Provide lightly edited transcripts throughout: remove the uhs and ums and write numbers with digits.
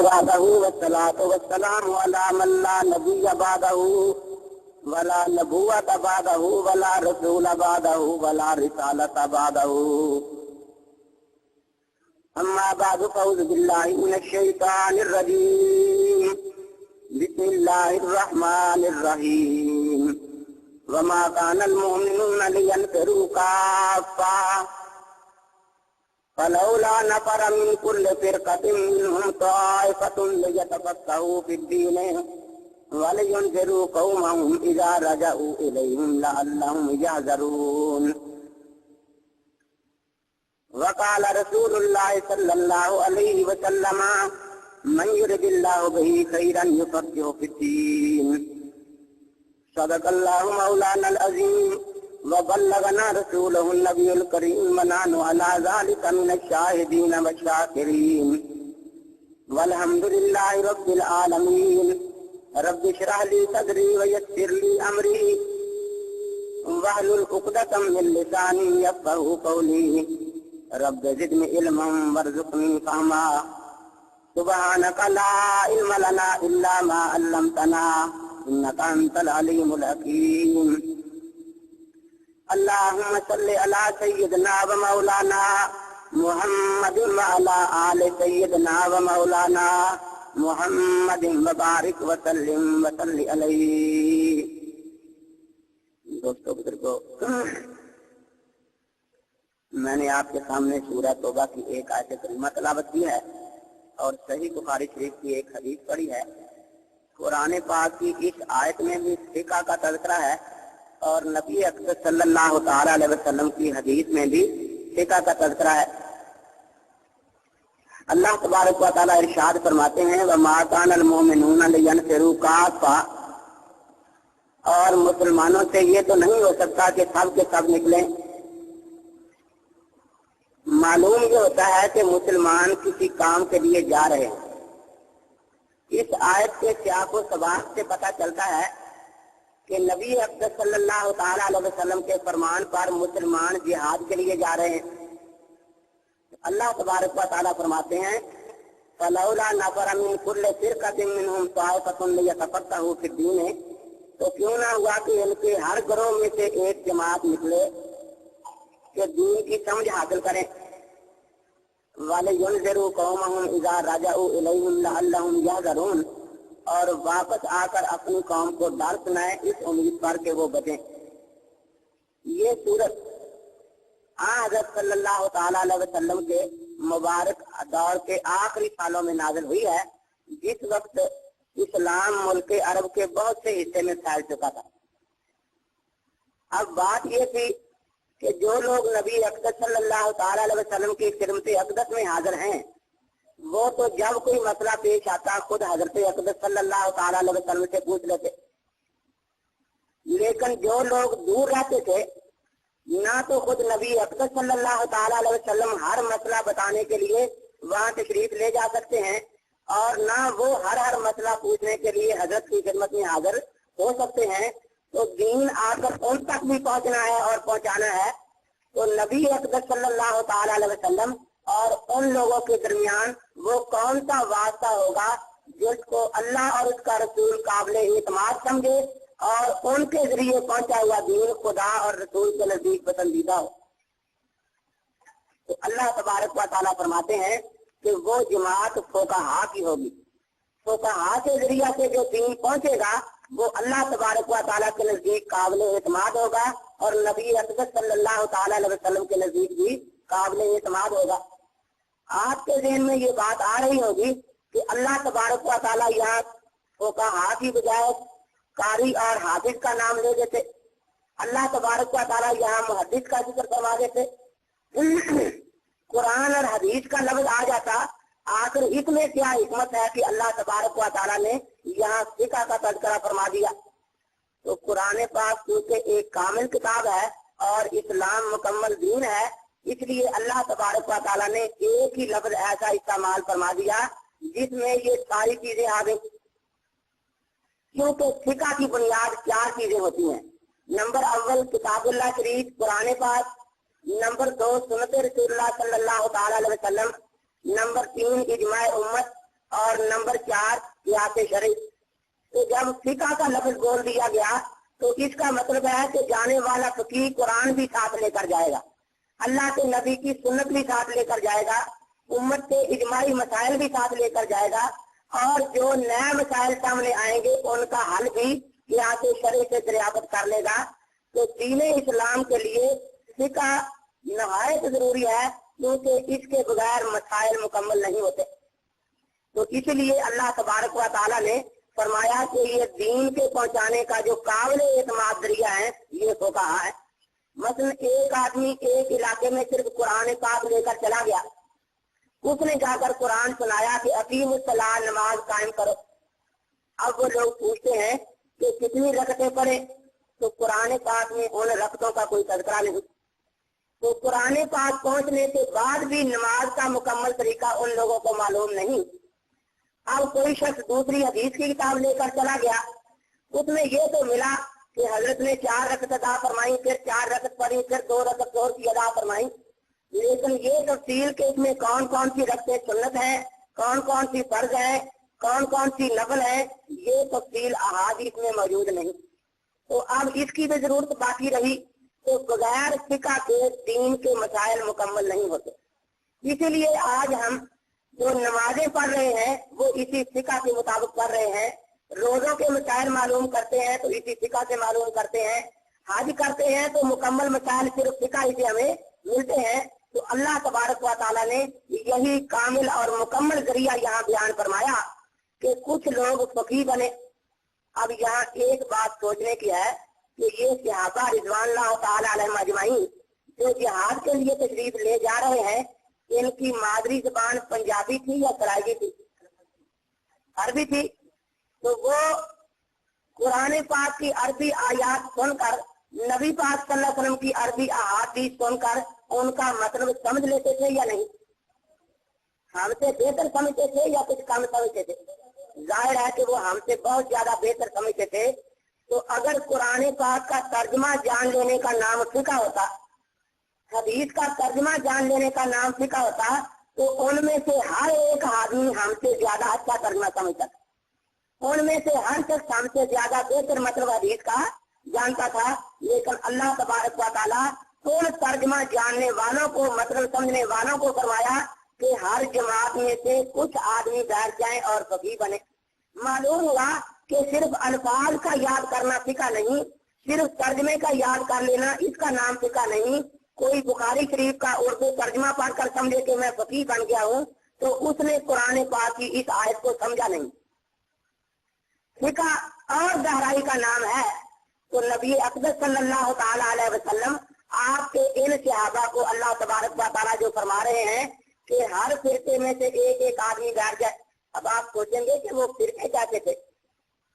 بعده والصلاة والسلام على من لا نبي بعده ولا نبوة بعده ولا رسول بعده ولا رسالة بعده أما بعد فأعوذ بالله من الشيطان الرجيم بسم الله الرحمن الرحيم وما كان المؤمنون لينفروا كافة فلولا نفر من كل فرقة منهم طائفة ليتفقهوا في الدين ولينذروا قومهم إذا رجعوا إليهم لعلهم يحذرون وقال رسول الله صلى الله عليه وسلم من يرد الله به خيرا يفقهه في الدين صدق الله مولانا العظيم وبلغنا رسوله النبي الكريم ونحن على ذلك من الشاهدين والشاكرين والحمد لله رب العالمين رب اشرح لي صدري ويسر لي امري واحلل عقدة من لساني يفقهوا قولي رب زدني علما وارزقني فهما سبحانك لا علم لنا الا ما علمتنا انك انت العليم الحكيم اللهم صل على سيدنا ومولانا محمد وعلى آل سيدنا ومولانا محمد وبارک وسلم وصلی علیہ. دوستو بزرگو، میں نے آپ کے سامنے سورہ توبہ کی ایک آیت کریمہ تلاوت کی ہے اور صحیح بخاری شریف کی ایک حدیث پڑھی ہے. قرآن پاک کی اس آیت میں بھی فقہ کا تذکرہ ہے اور نبی اکرم صلی اللہ تعالی علیہ وسلم کی حدیث میں بھی فقہ کا تذکرہ ہے. اللہ تبارک و تعالی ارشاد فرماتے ہیں وَمَا كَانَ الْمُؤْمِنُونَ لِيَنْفِرُوا كَافَّةً، اور مسلمانوں سے یہ تو نہیں ہو سکتا کہ سب کے سب نکلیں. معلوم یہ ہوتا ہے کہ مسلمان کسی کام کے لیے جا رہے ہیں. اس آیت کے سیاق و سباق سے پتہ چلتا ہے کہ نبی اکرم صلی اللہ تعالی علیہ وسلم کے فرمان پر مسلمان جہاد کے لیے جا رہے ہیں. اللہ تبارک و تعالیٰ فرماتے ہیں فَلَوْلَا نَفَرَ مِنْ كُلِّ فِرْقَةٍ مِّنْهُمْ طَائِفَةٌ لِيَتَفَقَّهُوا فِي الدِّينِ، تو کیوں نہ ہوا کہ ان کے ہر گروہ میں سے ایک جماعت نکلے کہ دین کی سمجھ حاصل کریں. وَلِيُنذِرُوا قَوْمَهُمْ إِذَا رَجَعُوا إِلَيْهِمْ لَعَلَّهُمْ يَحْذَرُونَ، اور واپس آ کر اپنی قوم کو ڈر سنائے اس امید پر کہ وہ بچیں. یہ سورت حضرت صلی اللہ تعالی علیہ وسلم کے مبارک دور کے آخری سالوں میں نازل ہوئی ہے، جس وقت اسلام ملک عرب کے بہت سے حصے میں پھیل چکا تھا. اب بات یہ تھی کہ جو لوگ نبی اکرم صلی اللہ تعالی علیہ وسلم کی خدمت اقدس میں حاضر ہیں وہ تو جب کوئی مسئلہ پیش آتا خود حضرت اقدس صلی اللہ تعالی علیہ وسلم سے پوچھ لیتے، لیکن جو لوگ دور رہتے تھے نہ تو خود نبی اقدس صلی اللہ تعالی علیہ وسلم ہر مسئلہ بتانے کے لیے وہاں تشریف لے جا سکتے ہیں اور نہ وہ ہر مسئلہ پوچھنے کے لیے حضرت کی خدمت میں حاضر ہو سکتے ہیں. تو دین آ کر ان تک بھی پہنچنا ہے اور پہنچانا ہے. تو نبی اقدس صلی اللہ تعالی علیہ وسلم اور ان لوگوں کے درمیان وہ کون سا واسطہ ہوگا جس کو اللہ اور اس کا رسول قابل اعتماد سمجھے اور ان کے ذریعے پہنچا ہوا دین خدا اور رسول کے نزدیک پسندیدہ ہو. تو اللہ تبارک و تعالیٰ فرماتے ہیں کہ وہ جماعت فقہا کی ہوگی. فقہا کے ذریعہ سے جو دین پہنچے گا وہ اللہ تبارک و تعالیٰ کے نزدیک قابل اعتماد ہوگا اور نبی اکرم صلی اللہ تعالی علیہ وسلم کے نزدیک بھی قابل اعتماد ہوگا. آپ کے ذہن میں یہ بات آ رہی ہوگی کہ اللہ تبارک و تعالیٰ یہاں فقہا کی بجائے قاری اور حافظ کا نام لے دیتے، اللہ تبارک و تعالیٰ یہاں محدث کا ذکر کروا دیتے، قرآن اور حدیث کا لفظ آ جاتا. آخر اس میں کیا حکمت ہے کہ اللہ تبارک و تعالیٰ نے یہاں فقہ کا تذکرہ فرما دیا؟ تو قرآن پاک کیونکہ ایک کامل کتاب ہے اور اسلام مکمل دین ہے، اس لیے اللہ تبارک و تعالیٰ نے ایک ہی لفظ ایسا استعمال فرما دیا جس میں یہ ساری چیزیں آ گئی. کیونکہ فقہ کی بنیاد 4 چیزیں ہوتی ہیں. نمبر اول کتاب اللہ شریف قرآن پاک، نمبر 2 سنت رسول اللہ صلی اللہ تعالی علیہ وسلم، نمبر 3 اجماع امت، اور नंबर 4 कियास शरई। तो जब फिका का लफ्ज बोल दिया गया तो इसका मतलब है कि जाने वाला फकीह कुरान भी साथ लेकर जाएगा, अल्लाह के नबी की सुन्नत भी साथ लेकर जाएगा, उम्मत के इजमाई मसाइल भी साथ लेकर जाएगा, और जो नए मसाइल सामने आएंगे उनका हल भी कियास शरई से दरियाफ्त कर लेगा। तो दीन इस्लाम के लिए फिका नहायत जरूरी है, क्योंकि इसके बगैर मसाइल मुकम्मल नहीं होते। तो इसलिए अल्लाह तबारक व तआला ने फरमाया कि ये दीन के पहुंचाने का जो काबिल एतमाद जरिया है ये फुक़हा है। मसलन एक आदमी एक इलाके में सिर्फ कुरान पाक लेकर चला गया, उसने जाकर कुरान सुनाया कि अकीमुस्सलाह, नमाज कायम करो। अब वो लोग पूछते हैं कि कितनी रकतें पढ़े, तो कुरान पाक में उन रकतों का कोई तज़किरा नहीं। तो कुरान पाक पहुंचने के बाद भी नमाज का मुकम्मल तरीका उन लोगों को मालूम नहीं। अब कोई शख्स दूसरी हदीस की किताब लेकर चला गया, उसमें ये तो मिला कि हजरत ने 4 रकत अदा फरमाई, फिर 4 रकत पढ़ी, फिर 2 रकत और की अदा फरमाई, लेकिन ये तफसील के इसमें कौन कौन सी रकतें सुन्नत है, कौन कौन सी फर्ज है, कौन कौन सी नफल है, ये तफसील अहादीस में मौजूद नहीं। तो अब इसकी भी जरूरत बाकी रही। तो बगैर फिका के दीन के मसाइल मुकम्मल नहीं होते। इसीलिए आज हम जो नमाजें पढ़ रहे हैं वो इसी फिका के मुताबिक पढ़ रहे हैं, रोजों के मसाइल मालूम करते हैं तो इसी फिका से मालूम करते हैं, हज करते हैं तो मुकम्मल मसाइल सिर्फ फिका ही से हमें मिलते हैं। तो अल्लाह तबारक व तआला ने यही कामिल और मुकम्मल जरिया यहाँ बयान फरमाया कि कुछ लोग फकीह बने। अब यहाँ एक बात सोचने की है कि ये सहाबा रिज़वानुल्लाह तआला अलैहिम अजमाइन जो जिहाद के लिए तशरीफ ले जा रहे हैं, इनकी मादरी जुबान पंजाबी थी या सराइकी थी? अरबी थी। तो वो कुरान पाक की अरबी आयात सुनकर, नबी पाक सल्लल्लाहु अलैहि वसल्लम की अरबी अहादीस सुनकर उनका मतलब समझ लेते थे या नहीं? हमसे बेहतर समझते थे या कुछ कम समझते थे? जाहिर है कि वो हमसे बहुत ज्यादा बेहतर समझते थे। तो अगर कुरान पाक का तर्जुमा जान लेने का नाम फिका होता, हदीस का तर्जुमा जान लेने का नाम फिका होता, तो उनमें से हर एक आदमी हमसे ज्यादा अच्छा तर्जुमा समझता था, उनमें से हर शख्स हमसे ज्यादा बेहतर मतलब हदीस का जानता था। लेकिन अल्लाह तबारक व तआला उन तर्जुमा जानने वालों को, मतलब समझने वालों को फरमाया कि हर जमात में से कुछ आदमी बैठ जाएं और फकीह बने। मालूम हुआ कि सिर्फ अल्फाज का याद करना फिका नहीं, सिर्फ तर्जमे का याद कर लेना इसका नाम फिका नहीं। कोई बुखारी शरीफ का उर्दू तर्जमा पढ़कर समझे कि मैं फकीह बन गया हूँ, तो उसने कुरान पाक की इस आयत को समझा नहीं। फिका और गहराई का नाम है। तो नबी अक़दस सल्लल्लाहु तआला अलैहि वसल्लम आपके इन सहाबा को अल्लाह तबारक व तआला जो फरमा रहे हैं कि हर फिरके में से एक एक आदमी बैठ जाए। अब आप सोचेंगे कि वो फिरके कैसे थे?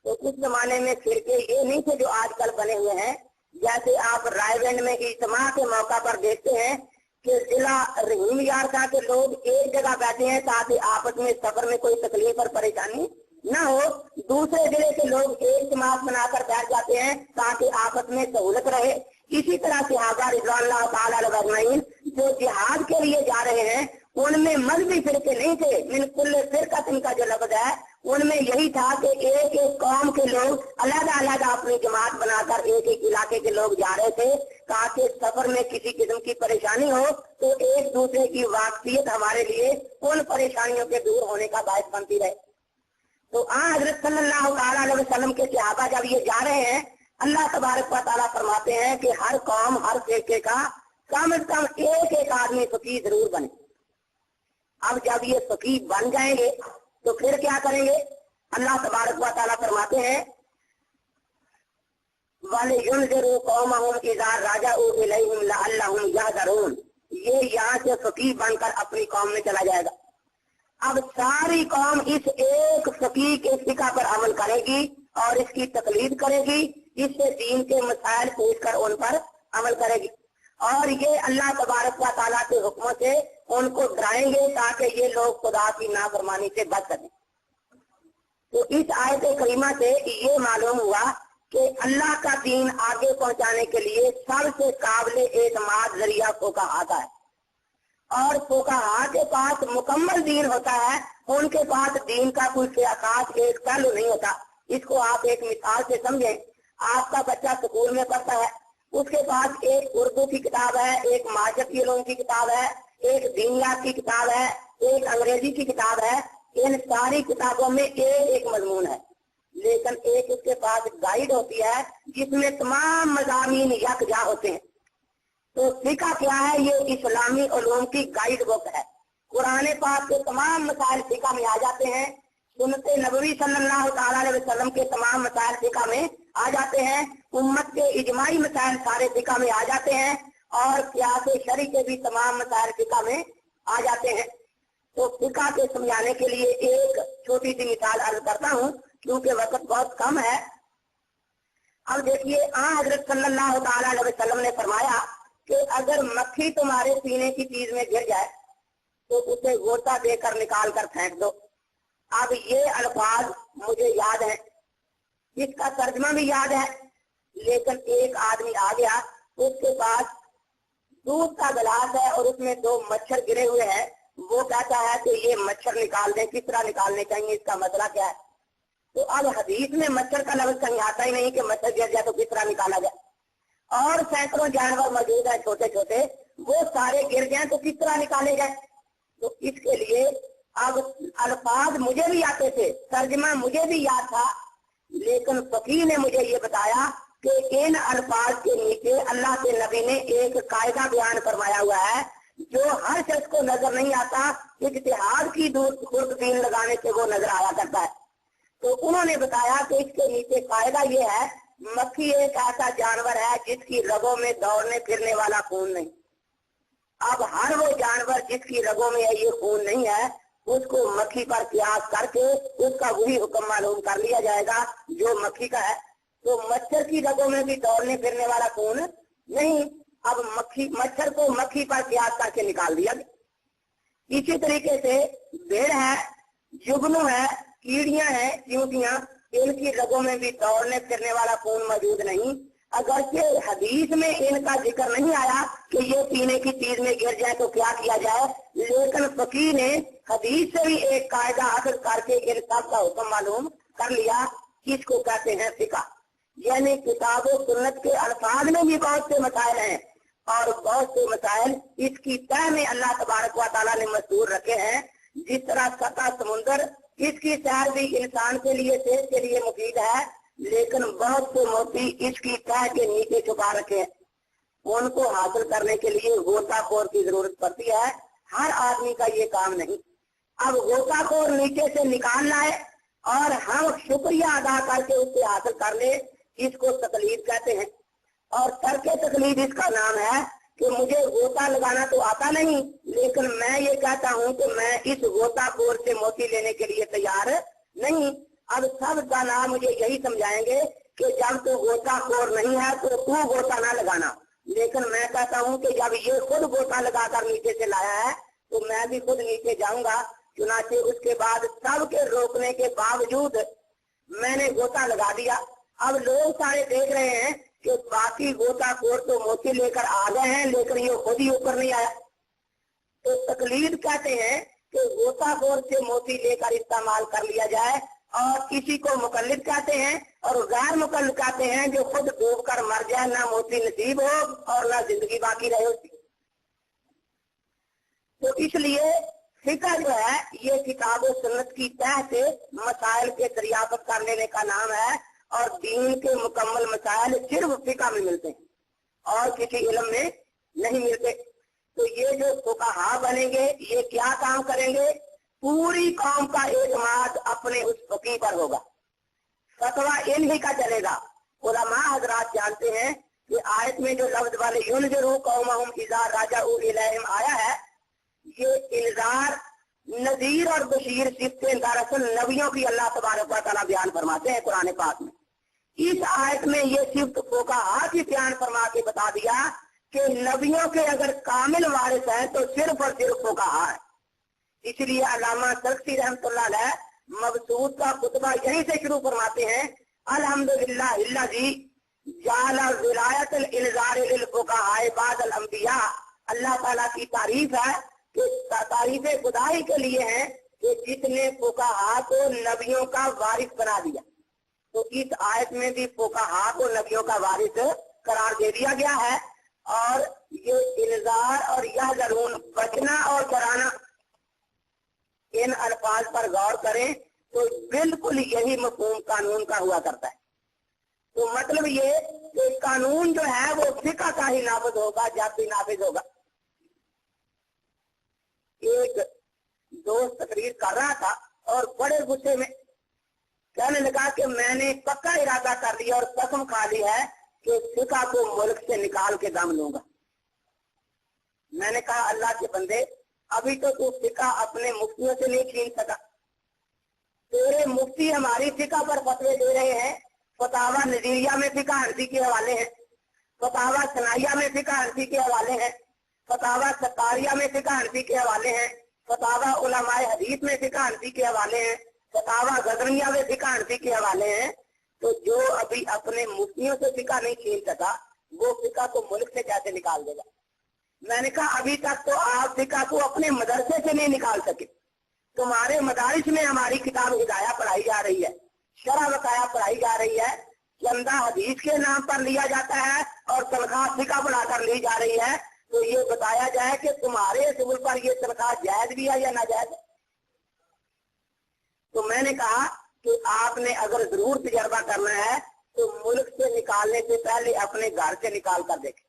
तो उस जमाने में फिरके ये नहीं थे जो आजकल बने हुए हैं। जैसे आप रायगंज में इज्तिमा के मौका पर देखते हैं कि जिला रहीम यारसा के लोग एक जगह बैठे हैं ताकि आपस में सफर में कोई तकलीफ और परेशानी न हो। दूसरे जिले के लोग एक जमात बनाकर बैठ जाते हैं ताकि आपस में सहूलत रहे। इसी तरह सहाबा रिज़वानुल्लाह तआला अलैहिम जो जिहाद के लिए जा रहे हैं उनमें मजहबी फिरके नहीं थे। मिन कुल्ल फिरकतिन का जो लफ्ज है उनमें यही था कि एक एक कौम के लोग अलग अलग अपनी जमात बनाकर एक एक इलाके के लोग जा रहे थे ताकि सफर में किसी किस्म की परेशानी हो तो एक दूसरे की वाकफियत हमारे लिए उन परेशानियों के दूर होने का बायस बनती रहे। तो हज़रत सल्लल्लाहु अलैहि वसल्लम के सहाबा जब ये जा रहे हैं, अल्लाह तबारक व तआला फरमाते हैं कि हर कौम हर फिरके का कम से कम एक एक आदमी फकीह जरूर बने। अब जब ये फकीह बन जाएंगे तो फिर क्या करेंगे? अल्लाह तबारक व तआला फरमाते हैं वलियुनज़िरू कौमहुम इज़ा रजअू इलैहिम लअल्लहुम यहज़रून। ये यहाँ से फकीह बनकर अपनी कौम में चला जाएगा। अब सारी कौम इस एक फकीह के फिका पर अमल करेगी और इसकी तकलीद करेगी, इससे दीन के मसाइल पूछ कर उन पर अमल करेगी और ये अल्लाह तबारक व तआला के हुक्मों से उनको डराएंगे ताकि ये लोग खुदा की नाफरमानी से बच सकें। तो इस आयत करीमा से ये मालूम हुआ कि अल्लाह का दीन आगे पहुंचाने के लिए सबसे काबिल एतमाद जरिया फुक़हा है और फुक़हा के पास मुकम्मल दीन होता है उनके पास दीन का कोई खास एक पहलू नहीं होता। इसको आप एक मिसाल से समझें। आपका बच्चा स्कूल में पढ़ता है, उसके पास एक उर्दू की किताब है, एक माशरती उलूम की किताब है, एक दीनियात की किताब है, एक अंग्रेजी की किताब है। इन सारी किताबों में एक मजमून है, लेकिन एक उसके पास गाइड होती है जिसमें तमाम मज़ामीन यकजा होते हैं। तो फिक़्ह क्या है? ये इस्लामी उलूम की गाइड बुक है। कुरान पाक के तमाम मसाइल फिक़्ह में आ जाते हैं। सुन्नते नबवी सल्लल्लाहु अलैहि वसल्लम के तमाम मसाइल फिक़्ह में आ जाते हैं। उम्मत के इजमाई मसाइल सारे फिक़्ह में आ जाते हैं, और क़ियास शरई के भी तमाम मसाइल फिक़्ह में आ जाते हैं। तो फिक़्ह के समझाने के लिए एक छोटी सी मिसाल अर्ज करता हूँ, क्योंकि वक्त बहुत कम है। अब देखिए, हज़रत सल्लल्लाहु अलैहि वसल्लम ने फरमाया कि अगर मक्खी तुम्हारे सीने की चीज में गिर जाए तो उसे गोता देकर निकाल कर फेंक दो। अब ये अल्फाज मुझे याद है, इसका तर्जमा भी याद है, लेकिन एक आदमी आ गया, उसके पास दूध का गिलास है और उसमें 2 मच्छर गिरे हुए हैं। वो कहता है कि ये मच्छर निकाल दे, किस तरह निकालने चाहिए, इसका मसला क्या है? तो अब हदीस में मच्छर का लफ्ज़ कहीं आता ही नहीं कि मच्छर गिर जाए तो किस तरह निकाला जाए। और सैकड़ों जानवर मौजूद है छोटे छोटे, वो सारे गिर जाए तो किस तरह निकाले जाए? तो इसके लिए अब अल्फाज मुझे भी आते थे, तर्जमा मुझे भी याद था, लेकिन फकीह ने मुझे ये बताया कि इन अल्फाज के नीचे अल्लाह के नबी ने एक कायदा बयान फरमाया हुआ है जो हर शख्स को नजर नहीं आता। इज्तिहाद की दूरबीन लगाने से वो नजर आया करता है। तो उन्होंने बताया कि इसके नीचे कायदा ये है, मक्खी एक ऐसा जानवर है जिसकी रगों में दौड़ने फिरने वाला खून नहीं। अब हर वो जानवर जिसकी रगों में ये खून नहीं है, उसको मक्खी पर कियास करके उसका वही हुक्म मालूम कर लिया जाएगा जो मक्खी का है। तो मच्छर की रगों में भी दौड़ने फिरने वाला खून नहीं। अब मच्छर को मक्खी पर कियास करके निकाल दिया। इसी तरीके से भेड़ है, जुगनू है, कीड़ियां हैं, चींटियां, इनकी रगों में भी दौड़ने फिरने वाला खून मौजूद नहीं। अगरचे हदीस में इनका जिक्र नहीं आया कि ये पीने की चीज में गिर जाए तो क्या किया जाए, लेकिन फकीह ने हदीस से भी एक कायदा हासिल करके इन सब का हुक्म मालूम कर लिया। किसको कहते हैं फिक़्ह, यानी किताब और सुन्नत के अल्फाज में भी बहुत से मसाइल हैं, और बहुत से मसाइल इसकी तह में अल्लाह तबारक व तआला ने मस्तूर रखे हैं। जिस तरह सतह समुंदर, इसकी सैर भी इंसान के लिए, सेहत के लिए मुफीद है, लेकिन बहुत से मोती इसकी तह के नीचे छुपा रखे हैं। उनको हासिल करने के लिए गोताखोर की जरूरत पड़ती है, हर आदमी का ये काम नहीं। अब गोताखोर नीचे से निकाल लाए और हम शुक्रिया अदा करके उससे हासिल कर ले, इसको तकलीद कहते हैं। और तरके तकलीद इसका नाम है कि मुझे गोता लगाना तो आता नहीं, लेकिन मैं ये कहता हूँ कि मैं इस गोताखोर से मोती लेने के लिए तैयार नहीं। अब सब दाना मुझे यही समझाएंगे कि जब तू गोताखोर नहीं है तो तू गोता ना लगाना, लेकिन मैं कहता हूँ कि जब ये खुद गोता लगाकर नीचे से लाया है तो मैं भी खुद नीचे जाऊंगा। चुनाचे उसके बाद सबके रोकने के बावजूद मैंने गोता लगा दिया। अब लोग सारे देख रहे हैं कि बाकी गोताखोर तो मोती लेकर आ गए हैं, लेकिन ये खुद ही ऊपर नहीं आया। तो तकलीद कहते हैं कि गोताखोर से मोती लेकर इस्तेमाल कर लिया जाए, और किसी को मुकल्लिद कहते हैं और गैर मुकल्लिद कहते हैं जो खुद डूब कर मर जाए, ना मोती नसीब हो और ना जिंदगी बाकी रहे उसकी। तो इसलिए फिक़्ह जो है ये किताब और सुन्नत की तह से मसाइल के दरियाफ्त कर लेने का नाम है, और दीन के मुकम्मल मसाइल सिर्फ फिक़्ह में मिलते हैं और किसी इल्म में नहीं मिलते। तो ये जो फुक़हा बनेंगे ये क्या काम करेंगे? पूरी कौम का एतमाद अपने उस फकीह पर होगा, फतवा इन्हीं का चलेगा। उलमा हजरात जानते हैं कि आयत में जो लफ्ज वाले युनज़िरू कौमहुम इज़ा रजअू इलैहिम आया है, ये इंज़ार, नज़ीर और बशीर सिफ़तें दरअसल नबियों की अल्लाह तबारक व तआला बयान फरमाते हैं कुरान पाक में। इस आयत में ये सिफ़त फुक़हा की बयान फरमा के बता दिया कि नबियों के अगर कामिल वारिस हैं तो सिर्फ और सिर्फ फुक़हा है। इसलिए अल्लामा सरखसी रहमतुल्लाह अलैह मबसूत का खुतबा यहीं से शुरू फरमाते हैं, अल्हम्दुलिल्लाह इल्लज़ी जाला विलायतल इल्ज़ार लिल फुक़हा बादल अंबिया। अल्लाह ताला की तारीफ है कि तारीफ खुदाई के लिए है कि जिसने फुकाहा को नबियों का वारिस बना दिया। तो इस आयत में भी फुकाहा को नबियों का वारिस करार दे दिया गया है। और ये इंजार और यह जरूर बचना और डराना, इन अल्फाज पर गौर करें तो बिल्कुल यही मफहूम कानून का हुआ करता है। तो मतलब ये कि कानून जो है वो फिका का ही नाफिज होगा जब भी नाफिज होगा। एक दोस्त तकरीर कर रहा था और बड़े गुस्से में कहने लगा कि मैंने पक्का इरादा कर लिया और कसम खा ली है कि फिका को मुल्क से निकाल के दम लूंगा। मैंने कहा अल्लाह के बंदे, अभी तो तू फिका अपने मुफ्तियों से नहीं छीन सका। तेरे मुफ्ती हमारी फिका पर फतवे दे रहे हैं। फतावा नजीरिया में फिका हनफी के हवाले हैं, फतावा सनाइया में फिका हनफी के हवाले हैं, फतावा सत्तारिया में फिका हनफी के हवाले हैं, फतावा उलमाए हदीस में फिका हनफी के हवाले हैं, फतावा गजनिया में फिका हनफी के हवाले हैं। तो जो अभी अपने मुफ्तियों से फिका नहीं छीन सका वो फिका को मुल्क से कैसे निकाल देगा। मैंने कहा अभी तक तो आप फिका को अपने मदरसे से नहीं निकाल सके। तुम्हारे मदारिस में हमारी किताब हिदाया पढ़ाई जा रही है, शरह वकाया पढ़ाई जा रही है, चंदा हदीस के नाम पर लिया जाता है और तनख्वाह फिका बनाकर ली जा रही है। तो ये बताया जाए कि तुम्हारे सुबुल पर ये तनख्वाह जायज भी है या नाजायज। तो मैंने कहा कि आपने अगर जरूर तजर्बा करना है तो मुल्क से निकालने से पहले अपने घर से निकाल कर देखे,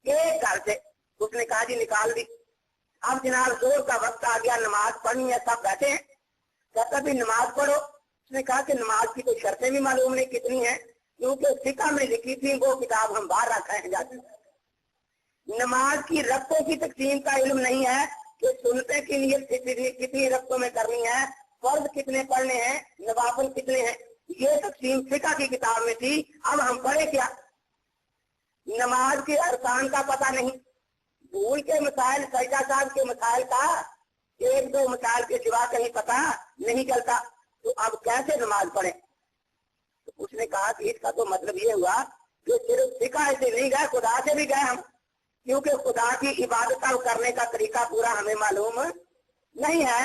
एक घर से। उसने कहा जी निकाल दी। अब जनाब जोर का वक्त आ गया, नमाज पढ़नी है, सब बैठे हैं। कहता भी नमाज पढ़ो। उसने कहा कि नमाज की तो शर्तें भी मालूम नहीं कितनी है, क्योंकि फिका में लिखी थी वो किताब हम बाहर रखा है जाते। नमाज की रफ्तों की तकसीम का इल्म नहीं है कि सुनते के लिए कितनी रफ्तों में करनी है, फर्ज कितने पढ़ने हैं, नवाफिल कितने हैं, ये तकसीम फिका की किताब में थी। अब हम पढ़े क्या? नमाज के अरकान का पता नहीं, भूल के मसाइल, सजदा साहब के मसाइल का एक दो मसाइल के सिवा कहीं पता नहीं चलता। तो अब कैसे नमाज पढ़े? तो उसने कहा कि इसका तो मतलब ये हुआ कि सिर्फ फिका से नहीं गए, खुदा से भी गए हम, क्योंकि खुदा की इबादत करने का तरीका पूरा हमें मालूम नहीं है।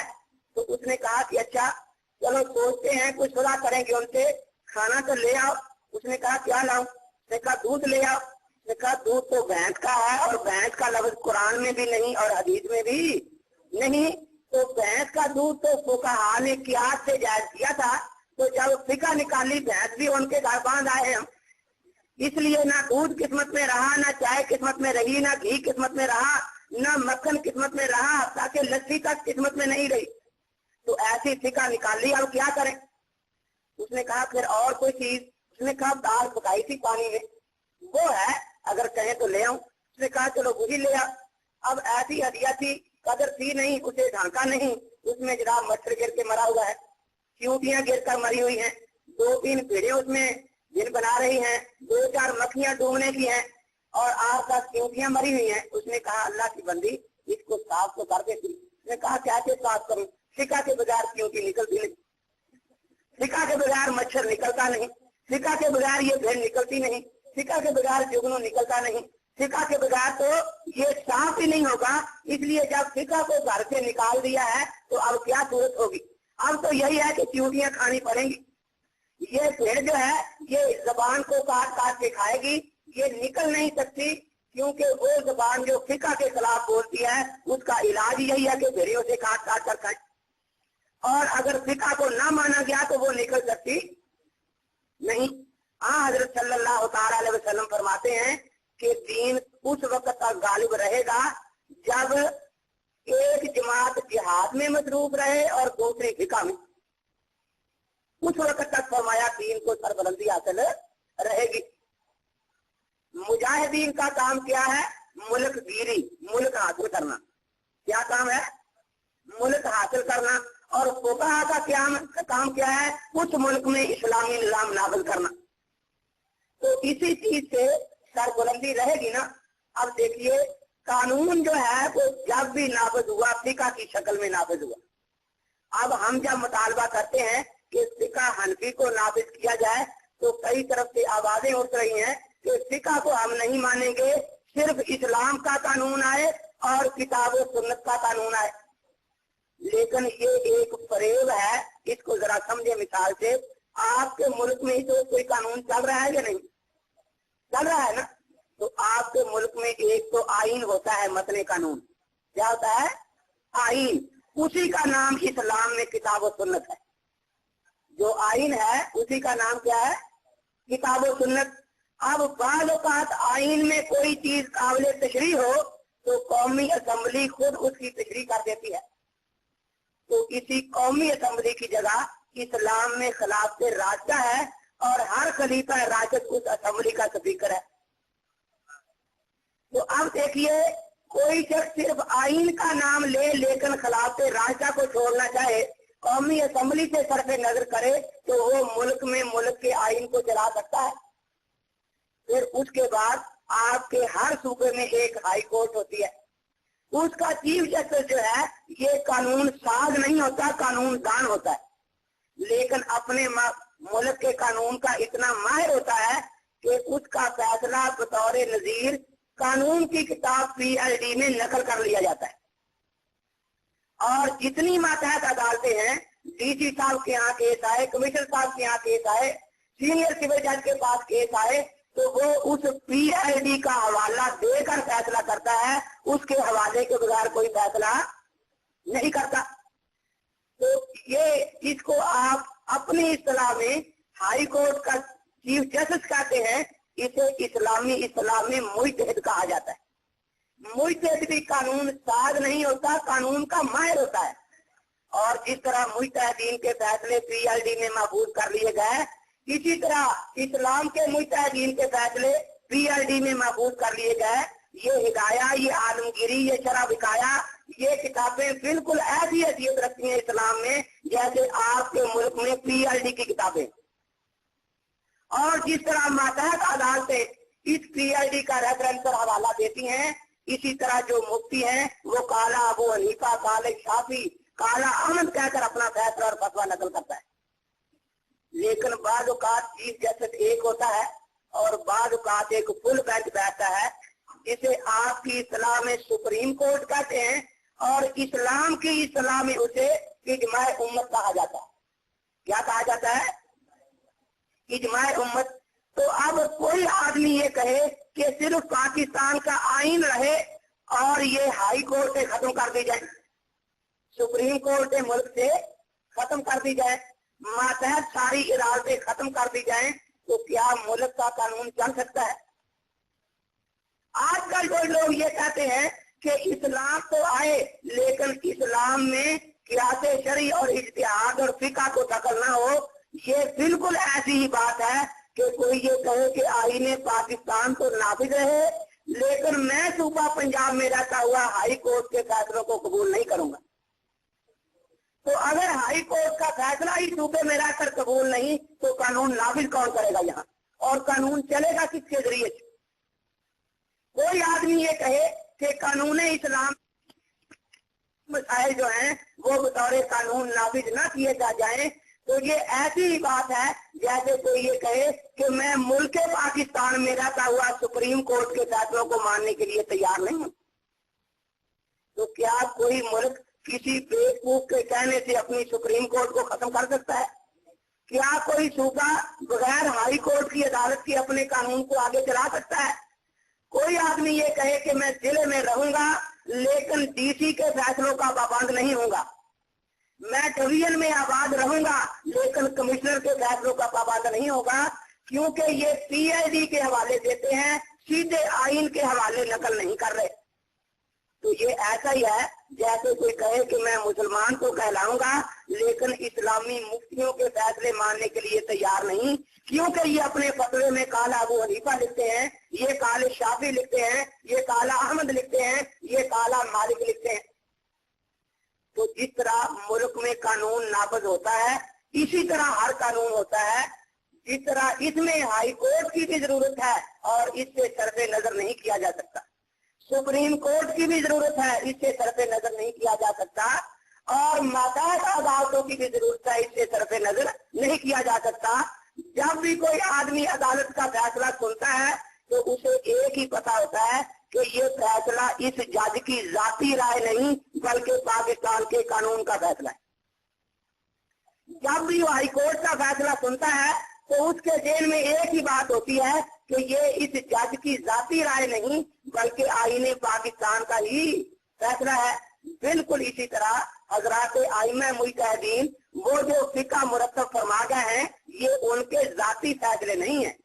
तो उसने कहा कि अच्छा चलो सोचते हैं कुछ सलाह करेंगे उनसे, खाना तो ले आओ। उसने कहा क्या लाऊं? उसने कहा दूध ले आओ। उसने कहा दूध तो भैंस का है और भैंस का लफ्ज कुरान में भी नहीं और हदीस में भी नहीं। तो भैंस का दूध तो फुकहा ने कियास से जायज किया था। तो जब फिका निकाली भैंस भी उनके घर बांध आए हम, इसलिए ना दूध किस्मत में रहा, ना चाय किस्मत में रही, ना घी किस्मत में रहा, ना मक्खन किस्मत में रहा, ताकि लस्सी तक किस्मत में नहीं रही। तो ऐसी फिका निकाल ली, अब क्या करें? उसने कहा फिर और कोई चीज। उसने कहा दाल पकाई थी पानी में, वो है, अगर कहें तो ले आऊं। उसने कहा चलो वही ले आ। अब ऐसी हदिया थी, कदर थी नहीं, उसे ढांका नहीं, उसमें जनाब मच्छर गिर के मरा हुआ है, चींटियां गिर कर मरी हुई हैं, 2-3 भेड़े उसमें दिन बना रही हैं, 2-4 मक्खियां डूबने की हैं और 8-10 चींटियां मरी हुई हैं। उसने कहा अल्लाह की बंदी इसको साफ तो कर देती। उसने कहा कैसे साफ करूं? फिका के बगैर चींटी निकलती नहीं, फिका के बगैर मच्छर निकलता नहीं, फिका के बगैर ये भेड़ निकलती नहीं, फिका के बगैर जुगनू निकलता नहीं, फिका के बगैर तो ये साफ ही नहीं होगा। इसलिए जब फिका को घर से निकाल दिया है तो अब क्या सूरत होगी? अब तो यही है कि चींटियां खानी पड़ेंगी। ये भेड़ जो है ये जबान को काट काट के खाएगी, ये निकल नहीं सकती, क्योंकि वो जबान जो फिका के खिलाफ बोलती है उसका इलाज यही है कि भेड़ियों से काट काट कर खाए। और अगर फिका को ना माना गया तो वो निकल सकती नहीं। हजरत सल्लल्लाहु अलैहि वसल्लम फरमाते हैं कि दीन उस वक्त तक गालिब रहेगा जब एक जमात जिहाद में मसरूफ रहे और दूसरी फिका में। उस वक्त तक फरमाया दीन को सरबलंदी हासिल रहेगी। मुजाहिदीन का काम क्या है? मुल्क गिरी, मुल्क हासिल करना। क्या काम है? मुल्क हासिल करना। और फुकहा का काम क्या है? उस मुल्क में इस्लामी निजाम नाफिज करना। तो इसी चीज से सरबुलंदी रहेगी ना। अब देखिए कानून जो है वो जब भी नाफिज हुआ फिका की शक्ल में नाफिज हुआ। अब हम जब मुतालबा करते हैं कि फिका हनफी को नाफिज किया जाए तो कई तरफ से आवाजें उठ रही हैं कि फिका को हम नहीं मानेंगे, सिर्फ इस्लाम का कानून आए और किताब और सुन्नत का कानून आए। लेकिन ये एक फरेब है, इसको जरा समझे मिसाल से। आपके मुल्क में तो कोई कानून चल रहा है या नहीं चल रहा है ना? तो आपके मुल्क में एक तो आइन होता है, मतने कानून। क्या होता है? आइन। उसी का नाम इस्लाम में किताब और सुन्नत है। जो आइन है उसी का नाम क्या है? किताब और सुन्नत। अब बाज़ औक़ात आइन में कोई चीज काबिल तशरीह हो तो कौमी असेंबली खुद उसकी तशरीह कर देती है। तो इसी कौमी असेंबली की जगह इस्लाम में खिलाफ से रास्ता है और हर खलीफा राशिद उस असेंबली का स्पीकर है। तो अब देखिए, कोई शख्स सिर्फ आइन का नाम ले लेकिन खिलाफ से रास्ता को छोड़ना चाहे, कौमी असेंबली से सरफे नजर करे तो वो मुल्क में मुल्क के आइन को चला सकता है। फिर उसके बाद आपके हर सूबे में एक हाई कोर्ट होती है, उसका चीफ जस्टिस जो है ये कानून साज नहीं होता, कानून दान होता है। लेकिन अपने मुल्क के कानून का इतना माहिर होता है कि उसका फैसला बतौर नजीर कानून की किताब PID में नकल कर लिया जाता है। और जितनी मातहत अदालतें हैं, DC साहब के यहाँ केस आए, कमिश्नर साहब के यहाँ केस आए, सीनियर सिविल जज के पास केस आए, तो वो उस PID का हवाला देकर फैसला करता है, उसके हवाले के बगैर कोई फैसला नहीं करता। तो ये इसको आप अपनी इस्लाम में हाई कोर्ट का चीफ जस्टिस कहते हैं। इसे इस्लाम में मुजतहिद कहा जाता है। मुजतहिद भी कानून साज नहीं होता, कानून का माहिर होता है। और जिस तरह मुजतहिदीन के फैसले PID में महफूज कर लिए गए, इसी तरह इस्लाम के मुजतहिदीन के फैसले PID में महफूज कर लिए गए। ये हिदाया, ये आलमगिरी, ये शरह विकाया, ये किताबें बिल्कुल ऐसी हैसियत रखती हैं इस्लाम में जैसे आपके मुल्क में PID की किताबें। और जिस तरह मातहत अदालतें इस PID का रेफरेंस पर हवाला देती हैं, इसी तरह जो मुफ्ती हैं वो काला अबू हनीफा, काले शाफी, काला अहमद कहकर अपना फैसला और फतवा नकल करता है। लेकिन बाद औक़ात चीफ जस्टिस एक होता है और बाद औक़ात एक फुल बेंच बैठता है, जिसे आपकी इस्लाम में सुप्रीम कोर्ट कहते हैं और इस्लाम की इस्लाम में उसे इजमाए उम्मत कहा जाता है। क्या कहा जाता है? इजमाए उम्मत। तो अब कोई आदमी ये कहे कि सिर्फ पाकिस्तान का आइन रहे और ये हाई कोर्ट से खत्म कर दी जाए, सुप्रीम कोर्ट मुल्क से खत्म कर दी जाए, मातहत सारी अदालतें खत्म कर दी जाए, तो क्या मुल्क का कानून चल सकता है? आजकल जो लोग ये कहते हैं कि इस्लाम तो आए लेकिन इस्लाम में कियासे शरई और इज्तिहाद और फिका को दखल ना हो, ये बिल्कुल ऐसी ही बात है कि कोई ये कहे कि आईने पाकिस्तान तो नाफिज रहे लेकिन मैं सूबा पंजाब में रहता हुआ हाई कोर्ट के फैसलों को कबूल नहीं करूंगा। तो अगर हाई कोर्ट का फैसला ही सूबे में रहकर कबूल नहीं तो कानून नाफिज कौन करेगा यहाँ, और कानून चलेगा किसके जरिए से? कोई आदमी ये कहे कि कानून इस्लाम मसाइल जो हैं वो बतौर कानून नाफिज न किए जाए, तो ये ऐसी ही बात है जैसे कोई ये कहे कि मैं मुल्क पाकिस्तान में रहता हुआ सुप्रीम कोर्ट के फैसलों को मानने के लिए तैयार नहीं हूँ। तो क्या कोई मुल्क किसी बेवकूफ के कहने से अपनी सुप्रीम कोर्ट को खत्म कर सकता है? क्या कोई सूबा बगैर हाई कोर्ट की अदालत के अपने कानून को आगे चला सकता है? कोई आदमी ये कहे कि मैं जिले में रहूंगा लेकिन DC के फैसलों का पाबंद नहीं होगा, मैं डिवीजन में आबाद रहूंगा लेकिन कमिश्नर के फैसलों का पाबंद नहीं होगा, क्योंकि ये PID के हवाले देते हैं, सीधे आइन के हवाले नकल नहीं कर रहे। तो ये ऐसा ही है जैसे कोई कहे कि मैं मुसलमान तो कहलाऊंगा लेकिन इस्लामी मुफ्तियों के फैसले मानने के लिए तैयार नहीं, क्योंकि ये अपने फतवे में काला अबू हनीफा लिखते हैं, ये काले शाफी लिखते हैं, ये काला अहमद लिखते हैं, ये काला मालिक लिखते हैं। तो जिस तरह मुल्क में कानून नाफिज होता है इसी तरह हर कानून होता है। जिस तरह इसमें हाई कोर्ट की भी जरूरत है और इससे सरफे नजर नहीं किया जा सकता, सुप्रीम कोर्ट की भी जरूरत है, इससे सरफे नजर नहीं किया जा सकता, और मातहत अदालतों की भी जरूरत है, इससे सरफे नजर नहीं किया जा सकता। जब भी कोई आदमी अदालत का फैसला सुनता है तो उसे एक ही पता होता है کہ یہ फैसला इस जज की जाती राय नहीं बल्कि पाकिस्तान के कानून का फैसला है। जब भी वो हाई कोर्ट का फैसला सुनता है तो उसके जेल में एक ही बात होती है कि ये इस जज की जाती राय नहीं बल्कि आईने पाकिस्तान का ही फैसला है। बिल्कुल इसी तरह हजरात आइमा मुजतहिदीन वो जो फिका मुरत्तब फरमा गए हैं ये उनके जाती फैसले नहीं है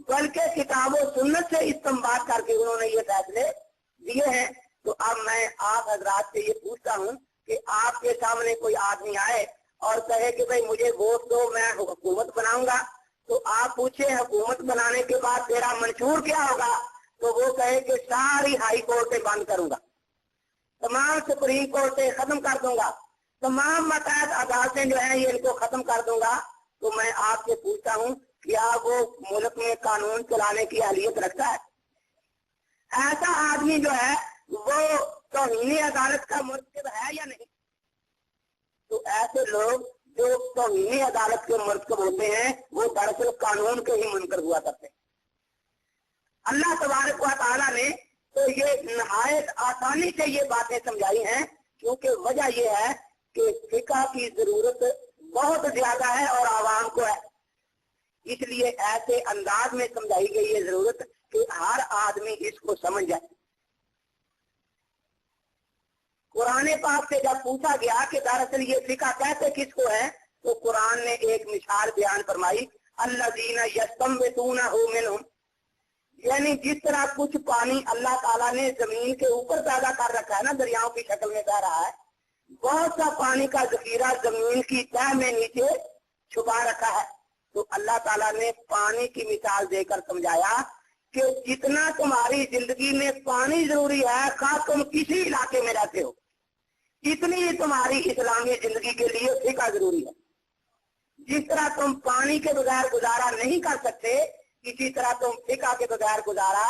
बल्कि किताबों सुन्नत से इस्तेमाल करके उन्होंने ये फैसले दिए हैं। तो अब मैं आप हजरात से ये पूछता हूँ कि आपके सामने कोई आदमी आए और कहे कि भाई मुझे वोट दो, मैं हुकूमत बनाऊंगा, तो आप पूछे हुकूमत बनाने के बाद तेरा मंशूर क्या होगा, तो वो कहे कि सारी हाई कोर्टें बंद करूंगा, तमाम सुप्रीम कोर्टें खत्म कर दूंगा, तमाम मतहत अदालतें जो है ये इनको खत्म कर दूंगा। तो मैं आपसे पूछता हूँ क्या वो मुल्क में कानून चलाने की अहलियत रखता है? ऐसा आदमी जो है वो तौहीन अदालत का मुर्तकब है या नहीं? तो ऐसे लोग जो तौहीन अदालत के मुर्तकब होते हैं वो दरअसल कानून के ही मुनकर हुआ करते हैं। अल्लाह तबारक व तआला ने तो ये नहायत आसानी से ये बातें समझाई हैं क्योंकि वजह ये है कि फिका की जरूरत बहुत ज्यादा है और आवाम को है, इसलिए ऐसे अंदाज में समझाई गई है जरूरत कि हर आदमी इसको समझ जाए। कुरान पाक से जब पूछा गया कि दरअसल ये फिका कहते किसको है, तो कुरान ने एक मिसाल बयान फरमाई, अल्लज़ीना यस्तंबितूनहु मिनहुम, यानी जिस तरह कुछ पानी अल्लाह ताला ने जमीन के ऊपर पैदा कर रखा है ना, दरियाओं की शक्ल में बह रहा है, बहुत सा पानी का जखीरा जमीन की तह में नीचे छुपा रखा है। तो अल्लाह ताला ने पानी की मिसाल देकर समझाया कि जितना तुम्हारी जिंदगी में पानी जरूरी है, खा तुम किसी इलाके में रहते हो, इतनी ही तुम्हारी इस्लामी जिंदगी के लिए फिका जरूरी है। जिस तरह तुम पानी के बगैर गुजारा नहीं कर सकते, इसी तरह तुम फिका के बगैर गुजारा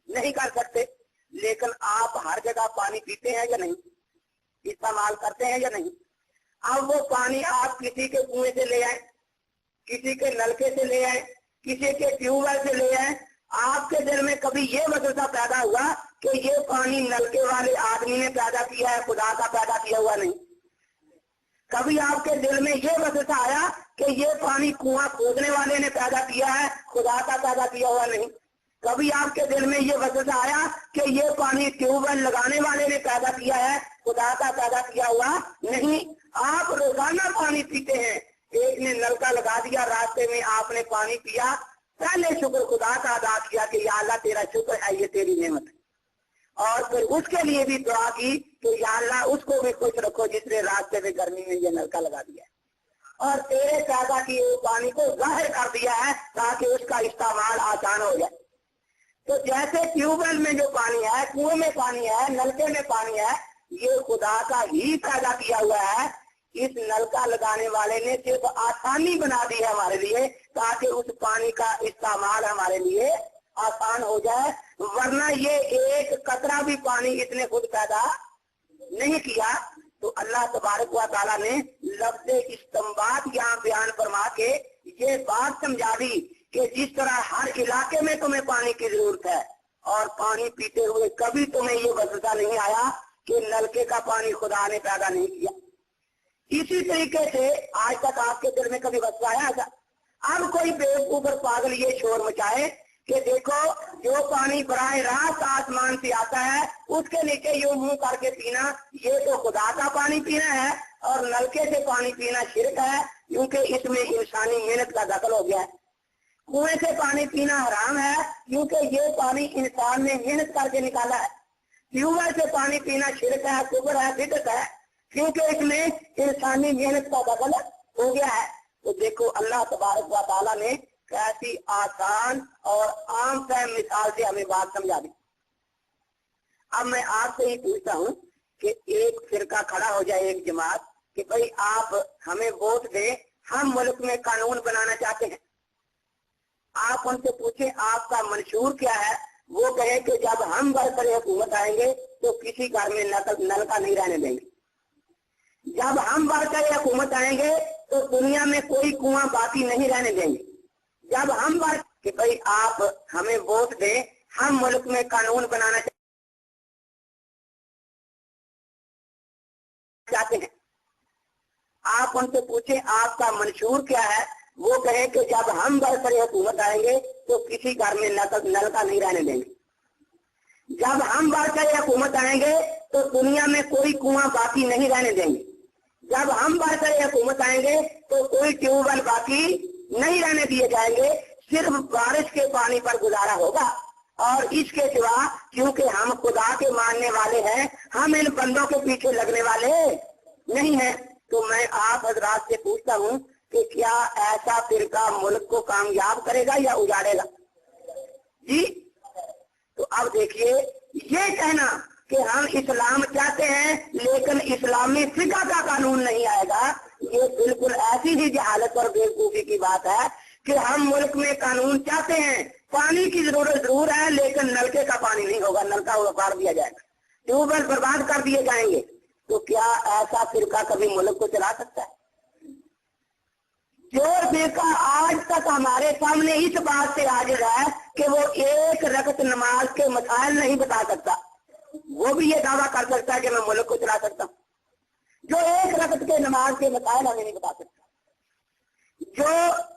नहीं कर सकते। लेकिन आप हर जगह पानी पीते हैं या नहीं, इस्तेमाल करते हैं या नहीं? अब वो पानी आप किसी के कुएं से ले आए, किसी के नलके से ले आए, किसी के ट्यूबवेल से ले आए, आपके दिल में कभी ये वसवसा पैदा हुआ कि ये पानी नलके वाले आदमी ने पैदा किया है, खुदा का पैदा किया हुआ नहीं? कभी आपके दिल में ये वसवसा आया कि ये पानी कुआं खोदने वाले ने पैदा किया है, खुदा का पैदा किया हुआ नहीं? कभी आपके दिल में ये वसवसा आया कि ये पानी ट्यूबवेल लगाने वाले ने पैदा किया है, खुदा का पैदा किया हुआ नहीं? आप रोजाना पानी पीते हैं, एक ने नलका लगा दिया, रास्ते में आपने पानी पिया, पहले शुक्र खुदा का अदा किया कि या अल्लाह तेरा शुक्र है, ये तेरी नेमत है, और फिर उसके लिए भी दुआ की कि या अल्लाह उसको भी खुश रखो जिसने रास्ते में गर्मी में ये नलका लगा दिया है, और तेरे पैदा किए पानी को जाहिर कर दिया है ताकि उसका इस्तेमाल आसान हो जाए। तो जैसे ट्यूबवेल में जो पानी है, कुएं में पानी है, नलके में पानी है, ये खुदा का ही पैदा किया हुआ है। इस नलका लगाने वाले ने सिर्फ आसानी बना दी है हमारे लिए ताकि उस पानी का इस्तेमाल हमारे लिए आसान हो जाए, वरना ये एक कतरा भी पानी इसने खुद पैदा नहीं किया। तो अल्लाह तबारक व तआला ने लफ्ज़ इस्तिंबात यहाँ बयान फरमा के ये बात समझा दी कि जिस तरह हर इलाके में तुम्हें पानी की जरूरत है और पानी पीते हुए कभी तुम्हें ये वसवसा नहीं आया कि नलके का पानी खुदा ने पैदा नहीं किया, इसी तरीके से आज तक आपके दिल में कभी वसवसा आया था? अब कोई बेवकूफ और पागल ये शोर मचाए कि देखो जो पानी बराह रास्त आसमान से आता है उसके नीचे यूं मुंह करके पीना, ये तो खुदा का पानी पीना है, और नलके से पानी पीना शिरक है क्योंकि इसमें इंसानी मेहनत का दखल हो गया है। कुएं से पानी पीना हराम है क्योंकि ये पानी इंसान ने मेहनत करके निकाला है। ट्यूबवेल से पानी पीना शिरक है, कुफर है, बिदअत है क्योंकि इसमें इंसानी मेहनत का दखल हो गया है। तो देखो अल्लाह तबारक व तआला ने कैसी आसान और आम फहम मिसाल से हमें बात समझा दी। अब मैं आपसे ही पूछता हूँ कि एक फिरका खड़ा हो जाए, एक जमात, कि भाई आप हमें वोट दें, हम मुल्क में कानून बनाना चाहते हैं। आप उनसे पूछें आपका मंशूर क्या है, वो कहे कि जब हम बरसर हुकूमत आएंगे तो किसी घर में नलका नहीं रहने देंगे, जब हम बरसर हुकूमत आएंगे तो दुनिया में कोई कुआं बाकी नहीं रहने देंगे, जब हम कि भाई आप हमें वोट दें, हम मुल्क में कानून बनाना चाहते हैं, आप उनसे पूछें आपका मंशूर क्या है, वो कहे कि जब हम बरसरे हुकूमत आएंगे तो किसी घर में नल का नहीं रहने देंगे। जब हम बरसरे हुकूमत आएंगे तो दुनिया में कोई कुआं बाकी नहीं रहने देंगे। जब हम बरसरे हुकूमत आएंगे तो कोई ट्यूबवेल बाकी नहीं रहने दिए जाएंगे। सिर्फ बारिश के पानी पर गुजारा होगा। और इसके सिवा क्योंकि हम खुदा के मानने वाले हैं, हम इन बंदों के पीछे लगने वाले नहीं हैं। तो मैं आप हजरात से पूछता हूँ कि क्या ऐसा फिरका मुल्क को कामयाब करेगा या उजाड़ेगा? जी। तो अब देखिए, ये कहना कि हम इस्लाम चाहते हैं लेकिन इस्लामी फिका का कानून नहीं आएगा, ये बिल्कुल ऐसी ही जहालत और बेवकूफी की बात है कि हम मुल्क में कानून चाहते हैं, पानी की जरूरत जरूर है लेकिन नलके का पानी नहीं होगा, नलका उखाड़ दिया जाएगा, ट्यूबवेल बर्बाद कर दिए जाएंगे। तो क्या ऐसा फिरका कभी मुल्क को चला सकता है? जो फिरका आज तक हमारे सामने इस बात से हाजिर है कि वो एक रकत नमाज के मसाइल नहीं बता सकता, वो भी ये दावा कर सकता है कि मैं मुल्क को चला सकता हूँ। जो एक रकत के नमाज के मसाइल हमें नहीं बता सकता, जो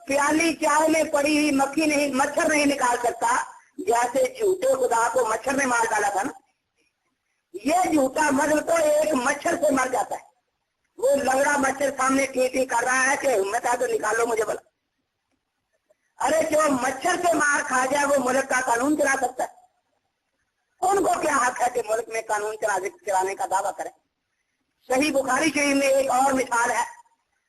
प्याली चाय में पड़ी हुई मक्खी नहीं, मच्छर नहीं निकाल सकता, जैसे झूठे खुदा को मच्छर ने मार डाला था ना, ये झूठा मर्द तो एक मच्छर से मर जाता है। वो लंगड़ा मच्छर सामने टी कर रहा है कि हिम्मत है तो निकालो मुझे भला। अरे जो मच्छर से मार खा जाए वो मुल्क का कानून चला सकता है? उनको क्या हक है कि मुल्क में कानून चलाने का दावा करें? सही बुखारी शरीफ में एक और मिसाल है।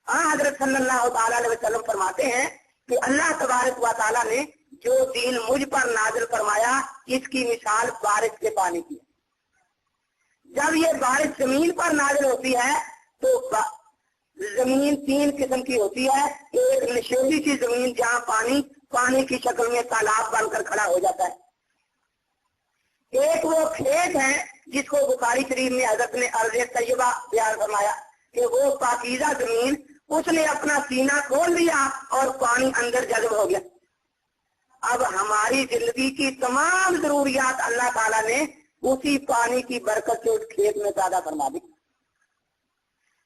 हजरत सल्लल्लाहु अलैहि वसल्लम फरमाते हैं कि अल्लाह तबारक व तआला ने जो दीन मुझ पर नाजिल फरमाया, इसकी मिसाल बारिश के पानी की। जब ये बारिश जमीन पर नाजिल होती है तो जमीन तीन किस्म की होती है। एक निषेधी सी जमीन जहाँ पानी की शक्ल में तालाब बनकर खड़ा हो जाता है। एक वो खेत है जिसको बुखारी शरीफ में हजरत ने अर्ज़ तैयबा बयान फरमाया कि वो पाकीज़ा जमीन, उसने अपना सीना खोल दिया और पानी अंदर जज्ब हो गया। अब हमारी जिंदगी की तमाम जरूरियात अल्लाह ताला ने उसी पानी की बरकत से उस खेत में पैदा फरमा दी।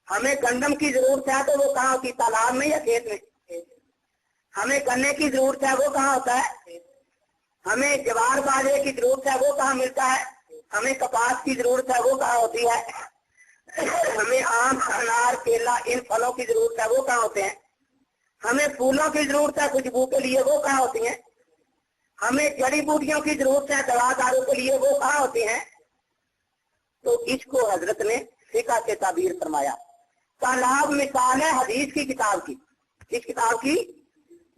हमें गंदम की जरूरत है तो वो कहाँ होती? तालाब में या खेत में? हमें गन्ने की जरूरत है, वो कहाँ होता है? हमें ज्वार बाजरे की जरूरत है, वो कहाँ मिलता है? हमें कपास की जरूरत है, वो कहाँ होती है? हमें आम, अनार, केला, इन फलों की जरूरत है, वो कहाँ होते हैं? हमें फूलों की जरूरत है खुशबू के लिए, वो कहाँ होती हैं? हमें जड़ी बूटियों की जरूरत है दवा दारू के लिए, वो कहाँ होती हैं? तो इसको हजरत ने फिका से ताबीर फरमाया। तालाब मिसाल है हदीस की किताब की। इस किताब की,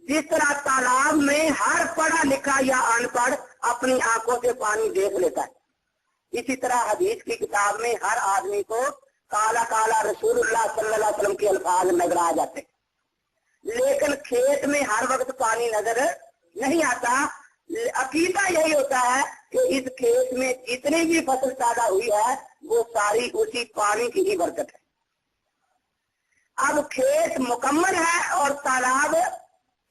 जिस तरह तालाब में हर पढ़ा लिखा या अनपढ़ अपनी आंखों से पानी देख लेता है, इसी तरह हदीस की किताब में हर आदमी को काला काला रसूलुल्लाह सल्लल्लाहु अलैहि वसल्लम के अल्फाज नजर आ जाते, लेकिन खेत में हर वक्त पानी नजर नहीं आता। अकीदा यही होता है कि इस खेत में जितनी भी फसल पैदा हुई है वो सारी उसी पानी की ही बरकत है। अब खेत मुकम्मल है और तालाब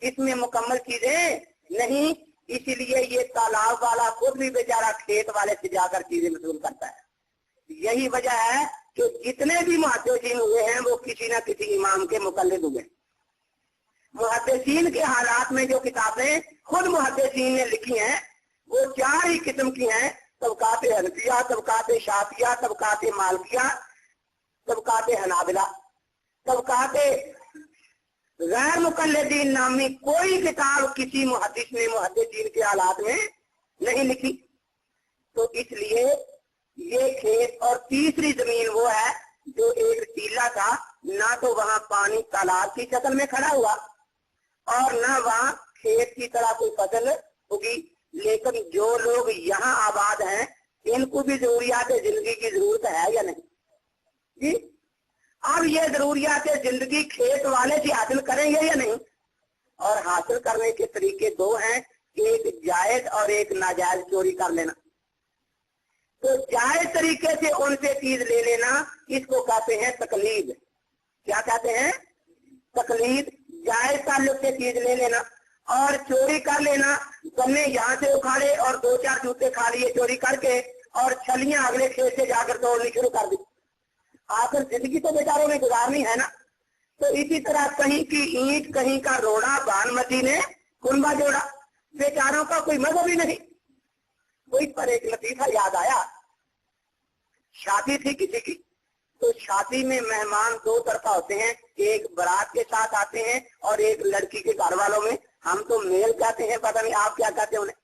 इसमें मुकम्मल चीजें नहीं, इसीलिए ये तालाब वाला खुद भी बेचारा खेत वाले से जाकर चीजें वसूल करता है। यही वजह है कि जितने भी मुहद्दिसीन हुए हैं वो किसी न किसी इमाम के मुकल्लिद हुए। मुहद्दिसीन के हालात में जो किताबें खुद मुहद्दिसीन ने लिखी हैं वो चार ही किस्म की हैं: तबकाते हनफिया, तबकाते शाफिया, तबकाते मालकिया, तबकाते हनाबिला। तबकाते गैर मुकल्लिदीन नामी कोई किताब किसी मुहद्दिस ने मुहद्दिसीन के हालात में नहीं लिखी। तो इसलिए ये खेत और तीसरी जमीन वो है जो एक टीला था, ना तो वहाँ पानी तालाब की शक्ल में खड़ा हुआ और ना वहाँ खेत की तरह कोई फसल होगी। लेकिन जो लोग यहाँ आबाद हैं इनको भी जरूरियात जिंदगी की जरूरत है या नहीं जी? अब ये जरूरियात जिंदगी खेत वाले से हासिल करेंगे या नहीं? और हासिल करने के तरीके दो हैं, एक जायज और एक नाजायज चोरी कर लेना। तो जायज तरीके से उनसे चीज ले लेना, इसको कहते हैं तकलीद। क्या कहते हैं? तकलीद। जायज ताल्लुक से चीज ले लेना। और चोरी कर लेना, गन्ने यहाँ से उखाड़े और 2-4 जूते खा लिए चोरी करके, और छलियां अगले खेत से जाकर तोड़नी शुरू कर दी। आखिर जिंदगी तो बेचारों ने गुजारनी है ना। तो इसी तरह कहीं की ईंट कहीं का रोड़ा, बानमती ने कुनबा जोड़ा, बेचारों का कोई मजहब ही नहीं। कोई पर एक लतीफा याद आया, शादी थी किसी की, तो शादी में मेहमान 2 तरफा होते हैं, एक बारात के साथ आते हैं और एक लड़की के घर वालों में, हम तो मेल कहते हैं, पता नहीं आप क्या कहते हैं उन्हें।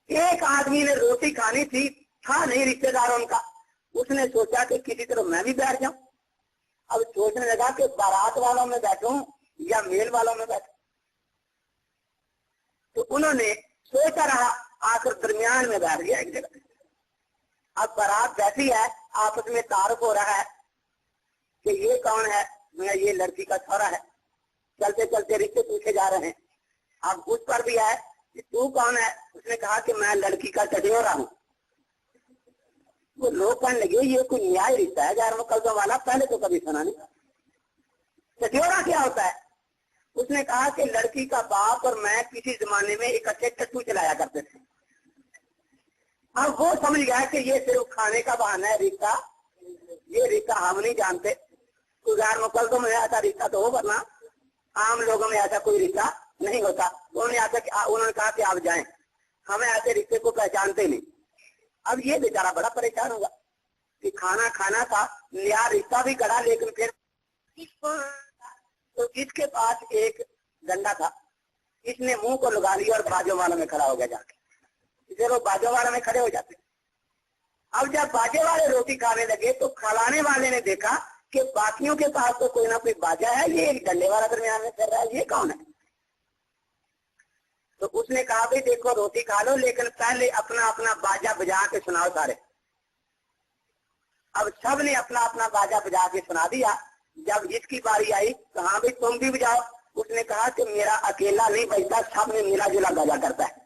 एक आदमी ने रोटी खानी थी, था नहीं रिश्तेदार उनका, उसने सोचा कि किसी तरह मैं भी बैठ जाऊं। अब सोचने लगा कि बारात वालों में बैठूं या मेल वालों में बैठूं, तो उन्होंने सोचा रहा, आखिर दरमियान में बैठ गया एक जगह। अब बारात बैठी है, आपस में तारुफ हो रहा है कि ये कौन है, मैं ये लड़की का छोरा है। चलते चलते रिश्ते पूछे जा रहे हैं। अब उस पर भी है कि तू कौन है, उसने कहा कि मैं लड़की का चटियोरा हूँ। वो लोग कहने लगे ये कोई न्याय रिश्ता है गैर मुकल्दम वाला, पहले तो कभी सुना नहीं। चटियोरा क्या होता है? उसने कहा कि लड़की का बाप और मैं किसी जमाने में इकट्ठे टट्टू चलाया करते थे। अब वो समझ गया कि ये सिर्फ खाने का बहाना है रिश्ता, ये रिश्ता हम नहीं जानते। कोई गैर मुकल्दम में ऐसा रिश्ता तो हो, वरना आम लोगों में ऐसा कोई रिश्ता नहीं होता। उन्होंने कहा कि आप जाएं, हमें ऐसे रिश्ते को पहचानते नहीं। अब ये बेचारा बड़ा परेशान होगा कि खाना खाना था, नया रिश्ता भी करा, लेकिन फिर तो इसके पास एक डंडा था, इसने मुंह को लगा लिया और बाजू वालों में खड़ा हो गया जाके। वो बाजू वालों में खड़े हो जाते। अब जब बाजे वाले रोटी खाने लगे तो खिलाने वाले ने देखा कि बाकियों के पास तो कोई ना कोई बाजा है, ये एक डंडे वाला दरमियान में चल रहा है, ये कौन है? तो उसने कहा भाई देखो रोटी खा लो, लेकिन पहले अपना अपना बाजा बजा के सुनाओ सारे। अब सब ने अपना अपना बाजा बजा के सुना दिया। जब इसकी बारी आई तो हाँ भाई तुम भी बजाओ। उसने कहा कि मेरा अकेला नहीं बजता, सब में मिला जुला बाजा करता है।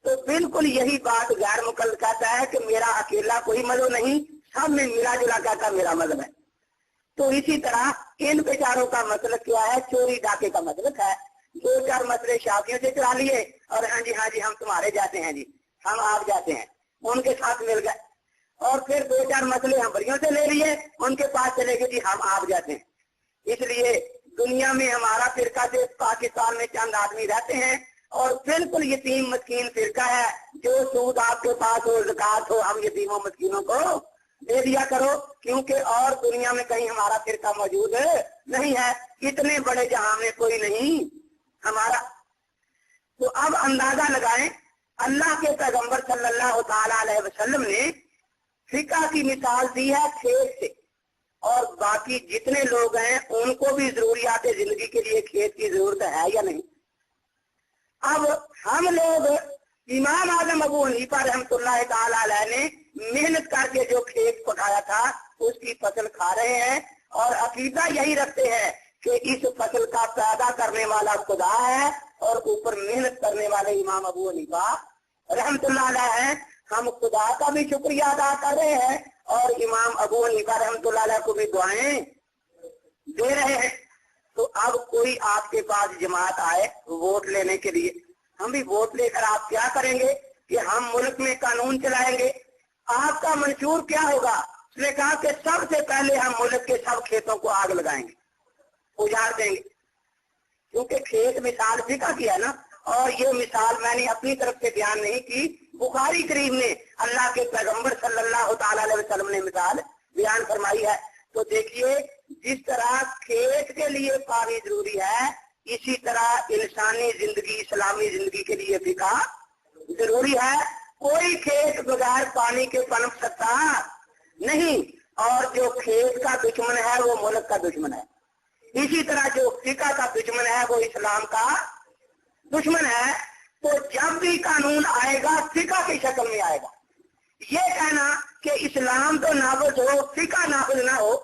तो बिल्कुल यही बात गैर मुकल्लद कहता है कि मेरा अकेला कोई मजहब नहीं, सब में मिला जुला कहता मेरा मजहब है। तो इसी तरह इन बेचारों का मतलब क्या है? चोरी डाके का मतलब है। 2-4 मसले शाफियों से चला लिए और हाँ जी हम तुम्हारे जाते हैं जी, हम आप जाते हैं, उनके साथ मिल गए। और फिर 2-4 मसले हंबरियों से ले लिए, उनके पास चले गए जी हम आप जाते हैं। इसलिए दुनिया में हमारा फिरका से पाकिस्तान में चंद आदमी रहते हैं और बिल्कुल यतीम मस्कीन फिरका है। जो सूद आपके पास हो, ज़कात हो, हम यतीमों मस्कीनों को दे दिया करो, क्योंकि और दुनिया में कहीं हमारा फिरका मौजूद नहीं है। इतने बड़े जहां में कोई नहीं हमारा। तो अब अंदाजा लगाएं, अल्लाह के पैगंबर सल्लल्लाहु ताला अलैहि वसल्लम ने फिका की मिसाल दी है खेत से, और बाकी जितने लोग हैं उनको भी जरूरियात जिंदगी के लिए खेत की जरूरत है या नहीं। अब हम लोग इमाम आजम अबू हनीफा रहमतुल्लाह ताला अलैह ने मेहनत करके जो खेत पकाया था उसकी फसल खा रहे हैं और अकीदा यही रखते हैं कि इस फसल का पैदा करने वाला खुदा है और ऊपर मेहनत करने वाले इमाम अबू हनीफा रहमतुल्लाह अलैह हैं। हम खुदा का भी शुक्रिया अदा कर रहे हैं और इमाम अबू हनीफा रहमतुल्लाह अलैह को भी दुआएं दे रहे हैं। तो अब कोई आपके पास जमात आए वोट लेने के लिए, हम भी वोट लेकर आप क्या करेंगे कि हम मुल्क में कानून चलाएंगे। आपका मंशूर क्या होगा? उसने कहा कि सबसे पहले हम मुल्क के सब खेतों को आग लगाएंगे, उजाड़ देंगे, क्योंकि खेत मिसाल फिका की है ना। और ये मिसाल मैंने अपनी तरफ से बयान नहीं की, बुखारी शरीफ ने अल्लाह के पैगंबर सल्लल्लाहु ताला अलैहि वसल्लम ने मिसाल बयान फरमाई है। तो देखिए जिस तरह खेत के लिए पानी जरूरी है, इसी तरह इंसानी जिंदगी, इस्लामी जिंदगी के लिए फिका जरूरी है। कोई खेत बगैर पानी के पनप सकता नहीं, और जो खेत का दुश्मन है वो मुल्क का दुश्मन है। इसी तरह जो फिका का दुश्मन है वो इस्लाम का दुश्मन है। तो जब भी कानून आएगा फिका की शक्ल में आएगा। ये कहना कि इस्लाम तो नाफिज हो, फिका नाफिज ना हो,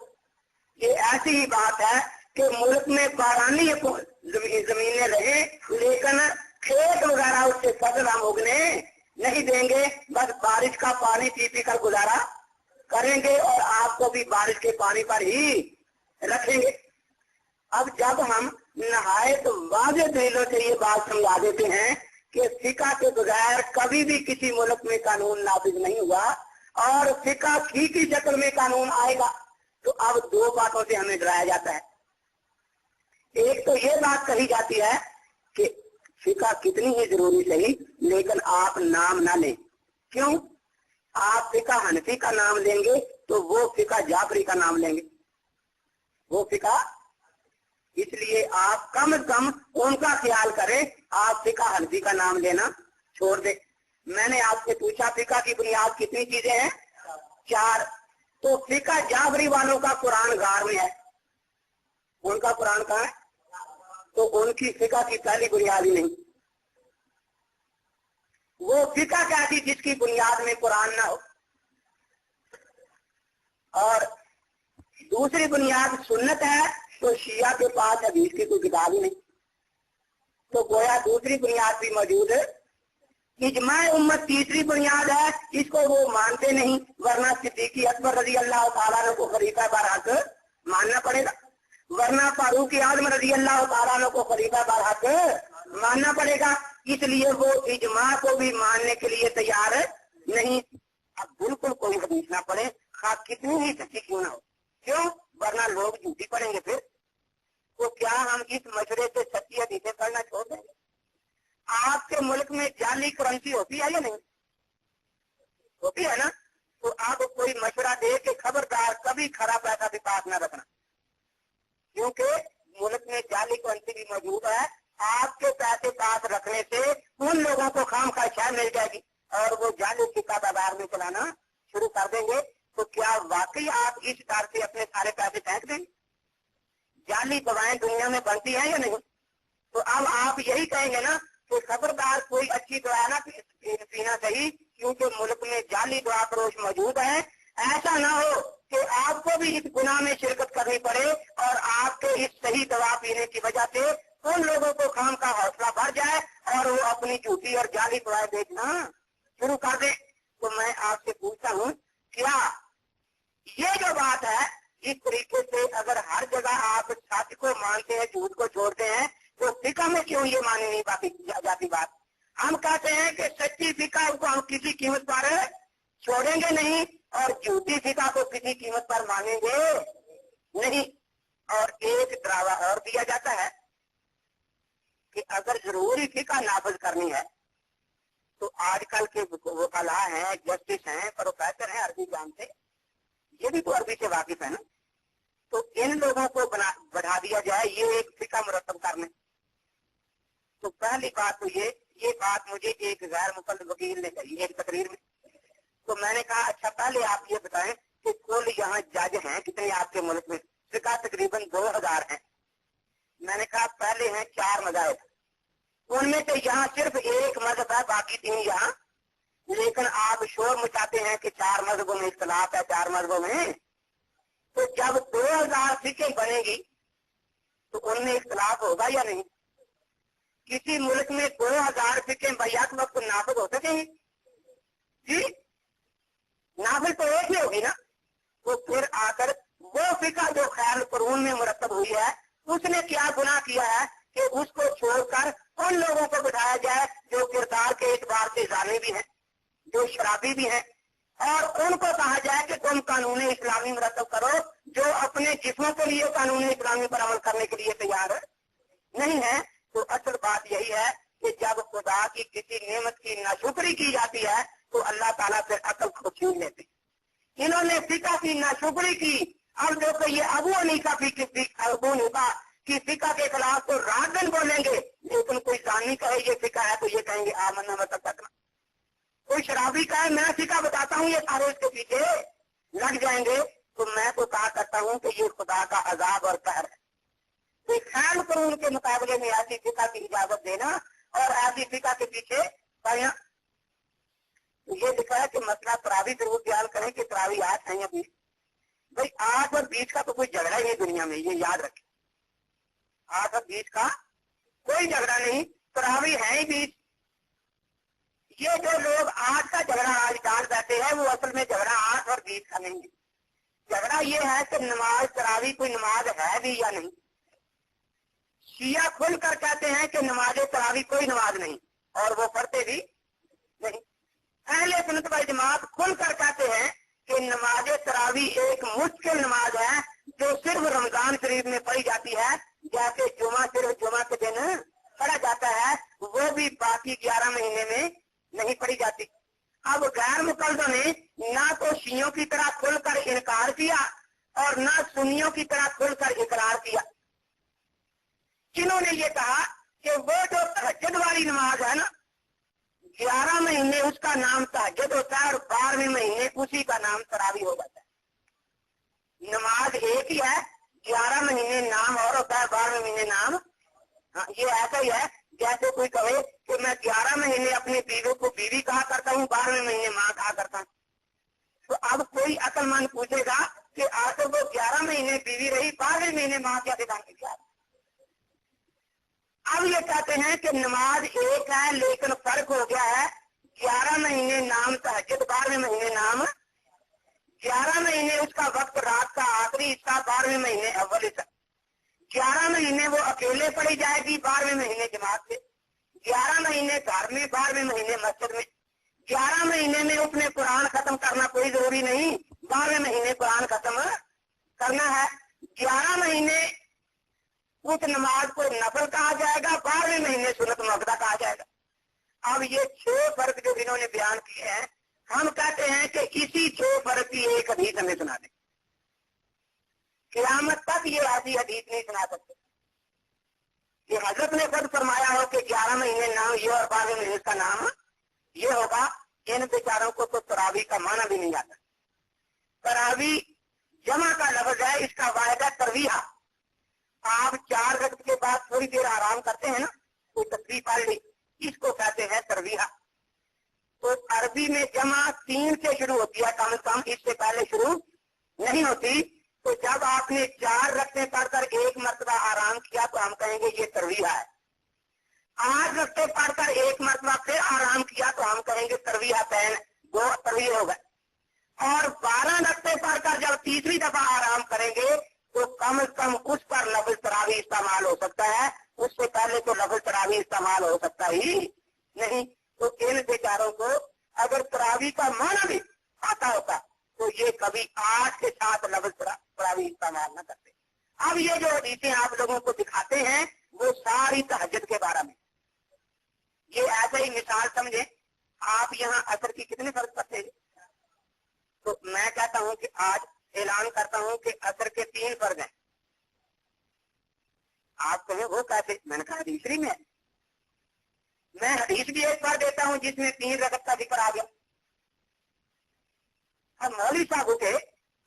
ये ऐसी ही बात है कि मुल्क में बारानी जमीनें रहे लेकिन खेत वगैरह उससे फसल हम उगने नहीं देंगे। बस बारिश का पानी पी पी कर गुजारा करेंगे और आपको भी बारिश के पानी पर ही रखेंगे। अब जब हम नहायत वाज़ेह दलीलों से ये बात समझा देते हैं कि फिका के बगैर कभी भी किसी मुल्क में कानून नाफिज नहीं हुआ और फिका की शक्ल में कानून आएगा। तो अब दो बातों से हमें डराया जाता है। एक तो ये बात कही जाती है कि फिका कितनी ही जरूरी सही, लेकिन आप नाम ना लें। क्यों? आप फिका हनफी का नाम लेंगे तो वो फिका जाफरी का नाम लेंगे, वो फिका। इसलिए आप कम से कम उनका ख्याल करें, आप फिका हनफी का नाम लेना छोड़ दे। मैंने आपसे पूछा फिका की बुनियाद कितनी चीजें हैं? 4। तो फिका जाफरी वालों का कुरान गार में है। उनका कुरान कहाँ है? तो उनकी फिका की पहली बुनियाद ही नहीं। वो फिका क्या थी जिसकी बुनियाद में कुरान ना हो। और दूसरी बुनियाद सुन्नत है, तो शिया के पास हदीस की कोई किताब ही नहीं। तो गोया दूसरी बुनियाद भी मौजूद है। इजमा उम्मत तीसरी बुनियाद है, इसको वो मानते नहीं, वरना सिद्दीकी अकबर रजी अल्लाह तआला अन्हु को खलीफा बरहक मानना पड़ेगा, वरना फारूक आजम रजी अल्लाह तआला अन्हु को खलीफा बरहक मानना पड़ेगा। इसलिए वो इजमा को भी मानने के लिए तैयार नहीं। अब बिल्कुल कोई हदीस ना पढ़े, खा कितनी ही सच्ची क्यों ना हो। क्यों? वरना लोग झूठी पढ़ेंगे। फिर तो क्या हम इस मशरे से सच्ची हदीसें पढ़ना छोड़ देंगे? आपके मुल्क में जाली करेंसी होती है या नहीं? होती है ना। तो आप कोई मशवरा दे के खबरदार कभी खरा पैसा भी पास न रखना, क्योंकि मुल्क में जाली करेंसी भी मौजूद है। आपके पैसे पास रखने से उन लोगों को खाम खा शाय मिल जाएगी और वो जाली सिक्का बाजार में चलाना शुरू कर देंगे। तो क्या वाकई आप इस डर से अपने सारे पैसे फेंक देंगे? जाली दवाएं दुनिया में बनती हैं या नहीं? तो अब आप यही कहेंगे ना कि खबरदार कोई अच्छी दवा ना पीना चाहिए, क्योंकि मुल्क में जाली दवा फरोश मौजूद है। ऐसा ना हो कि आपको भी इस गुनाह में शिरकत करनी पड़े और आपके इस सही दवा पीने की वजह से उन लोगों को काम का हौसला बढ़ जाए और वो अपनी झूठी और जाली दवाएं बेचना शुरू कर दे। तो मैं आपसे पूछता हूँ, क्या ये जो बात है, इस तरीके से अगर हर जगह आप सच को मानते हैं, झूठ को छोड़ते हैं, तो फिका में क्यों ये मानी नहीं जाती बात? हम कहते हैं कि सच्ची फिका को हम किसी कीमत पर छोड़ेंगे नहीं और झूठी फिका को किसी कीमत पर मानेंगे नहीं। और एक डरावा और दिया जाता है कि अगर जरूरी फिका नाफिज करनी है तो आजकल के वकाला हैं, जस्टिस हैं, प्रोफेसर हैं, अरबी जानते, ये भी तो अरबी से वाकिफ है ना, तो इन लोगों को बढ़ा दिया जाए ये एक फिका मुरतब करने। तो पहली बात तो ये बात मुझे एक गैर मुकल्लद वकील ने कही एक तकरीर में। तो मैंने कहा अच्छा पहले आप ये बताएं कि कुल यहाँ जज हैं कितने आपके मुल्क में? फिका तकरीबन 2000 हैं। मैंने कहा पहले हैं 4 मज़ाहिब, उनमें से यहाँ सिर्फ एक मजहब है, बाकी 3 यहाँ। लेकिन आप शोर मचाते हैं कि 4 मजहबों में इख्तलाफ है, 4 मजहबों में। तो जब 2000 फिके बनेगी तो उनमें इख्तलाफ होगा या नहीं? किसी मुल्क में 2000 फिके बैक वक्त नाफिज हो सकेंगे जी? नाफिज तो एक ही होगी ना। तो फिर आकर वो फिका जो खैर कुरान में मुरतब हुई है, उसने क्या गुनाह किया है कि उसको छोड़कर उन लोगों को बिठाया जाए जो किरदार के एतबार से जाने भी हैं, जो शराबी भी हैं, और उनको कहा जाए कि तुम कानून इस्लामी मुरतब करो, जो अपने जिस्मों के लिए कानून इस्लामी पर अमल करने के लिए तैयार नहीं है। तो असल बात यही है कि जब खुदा की किसी नेमत की नाशुक्री की जाती है तो अल्लाह ताला फिर अकल को छीन लेते। इन्होंने फिका की नाशुक्री की। अब देखो ये अबू हनीफा की फिका के खिलाफ तो रात दिन बोलेंगे, लेकिन कोई जानी कहे ये फिका है तो ये कहेंगे आमन्ना मतलब तकना। कोई शराबी कहे मैं फिका बताता हूँ, ये सारे इसके पीछे लग जाएंगे। तो मैं तो कहा करता हूँ कि ये खुदा का अजाब और कहर है। तो खैर कानून के मुकाबले में ऐसी फिका की इजाजत देना और ऐसी फिका के पीछे पड़ना। तो ये लिखा है कि मसला तरावी जरूर बयान करें कि तरावी 8 है या 20। भाई 8 और 20 का तो कोई झगड़ा ही नहीं दुनिया में, ये याद रखें। 8 और 20 का कोई झगड़ा नहीं, तरावी है ही 20। ये जो लोग 8 का झगड़ा आज डाल बैठे हैं वो असल में झगड़ा 8 और 20 का नहीं है। झगड़ा ये है कि नमाज तरावी कोई नमाज है भी या नहीं। शिया खुल कर कहते हैं कि नमाज तरावी कोई नमाज नहीं, और वो पढ़ते भी नहीं। अहले सुन्नत वल जमात खुल कर कहते हैं कि नमाज तरावी एक मुश्किल नमाज है जो सिर्फ रमजान शरीफ में पढ़ी जाती है, जैसे जुमा सिर्फ जुमा के दिन पढ़ा जाता है, वो भी बाकी 11 महीने में नहीं पढ़ी जाती। अब गैर मुकल्दों ने ना तो शियों की तरह खुलकर इनकार किया और ना सुन्नियों की तरह खुलकर इकरार किया। जिन्होंने ये कहा कि वो जो तहज्जुद वाली नमाज है ना, 11 महीने उसका नाम तहज्जुद होता है और 12वें महीने उसी का नाम तरावी हो जाता है। नमाज एक ही है, 11 महीने नाम और होता है, 12वें महीने नाम। हाँ, ये ऐसा ही है जैसे कोई कहे कि मैं 11 महीने अपनी बीवी को बीवी कहा करता हूँ, 12वें महीने माँ कहा करता हूँ। तो अब कोई अक्लमंद पूछेगा कि आखिर वो 11 महीने बीवी रही, 12वें महीने माँ क्या दिखाएंगे क्या? अब ये कहते हैं कि नमाज एक है लेकिन फर्क हो गया है, 11 महीने नाम तहज्जुद, 12वें महीने नाम। 11 महीने उसका वक्त रात का आखिरी हिस्सा, 12वें महीने अव्वल हिस्सा। 11 महीने वो अकेले पढ़ी जाएगी, 12वें महीने जमात से। 11 महीने घर में, 12वें महीने मस्जिद में। 11 महीने में उसने कुरान खत्म करना कोई जरूरी नहीं, 12वें महीने कुरान खत्म करना है। 11 महीने उस नमाज को नफल कहा जाएगा, 12वें महीने सुन्नत मुअक्कदा कहा जाएगा। अब ये 6 फर्क जो इन्होंने बयान किए हैं, हम कहते हैं कि इसी 6 फर्क की एक हदीस हमें सुना दें। क़यामत तक ये ऐसी हदीस नहीं सुना सकते कि हजरत ने खुद फरमाया हो कि 11 महीने नाम ये और 12वें महीने का नाम ये होगा। इन बेचारों को तो तरावी का माना भी नहीं आता। तरावी जमा का लफ्ज है, इसका वायदा तरवीहा। आप 4 रकअत के बाद थोड़ी देर आराम करते हैं ना, कोई तस्बीह पढ़ ली, इसको कहते हैं तरवीहा। तो अरबी में जमा 3 से शुरू होती है, कम से कम इससे पहले शुरू नहीं होती। तो जब आपने 4 रकअतें पढ़कर 1 मरतबा आराम किया तो हम कहेंगे ये तरवीहा है। 8 रकअतें पढ़कर 1 मरतबा फिर आराम किया तो हम कहेंगे तरवीहा तैन, 2 तरवीह हो गए। और 12 रकअतें पढ़कर जब तीसरी दफा आराम करेंगे तो कम से कम उस पर लफ्ज तरावी इस्तेमाल हो सकता है, उससे पहले तो लफ्ज तरावी इस्तेमाल हो सकता ही नहीं। तो इन बेचारों को अगर तरावी का माना भी आता होता तो ये कभी 8 के साथ लफ्ज तरावी इस्तेमाल न करते। अब ये जो हदीसें आप लोगों को दिखाते हैं वो सारी तहज्जुद के बारे में। ये ऐसे ही मिसाल समझे, आप यहाँ असर की कितने फर्क पड़ते हैं? तो मैं कहता हूँ कि आज ऐलान करता हूँ कि असर के 3 फर्ज हैं। आप कहें वो कैसे? मैंने कहा हदीस में है। मैं हदीस भी एक बार देता हूँ जिसमें 3 रकअत का जिक्र आ गया। अब मौलवी साहब उठे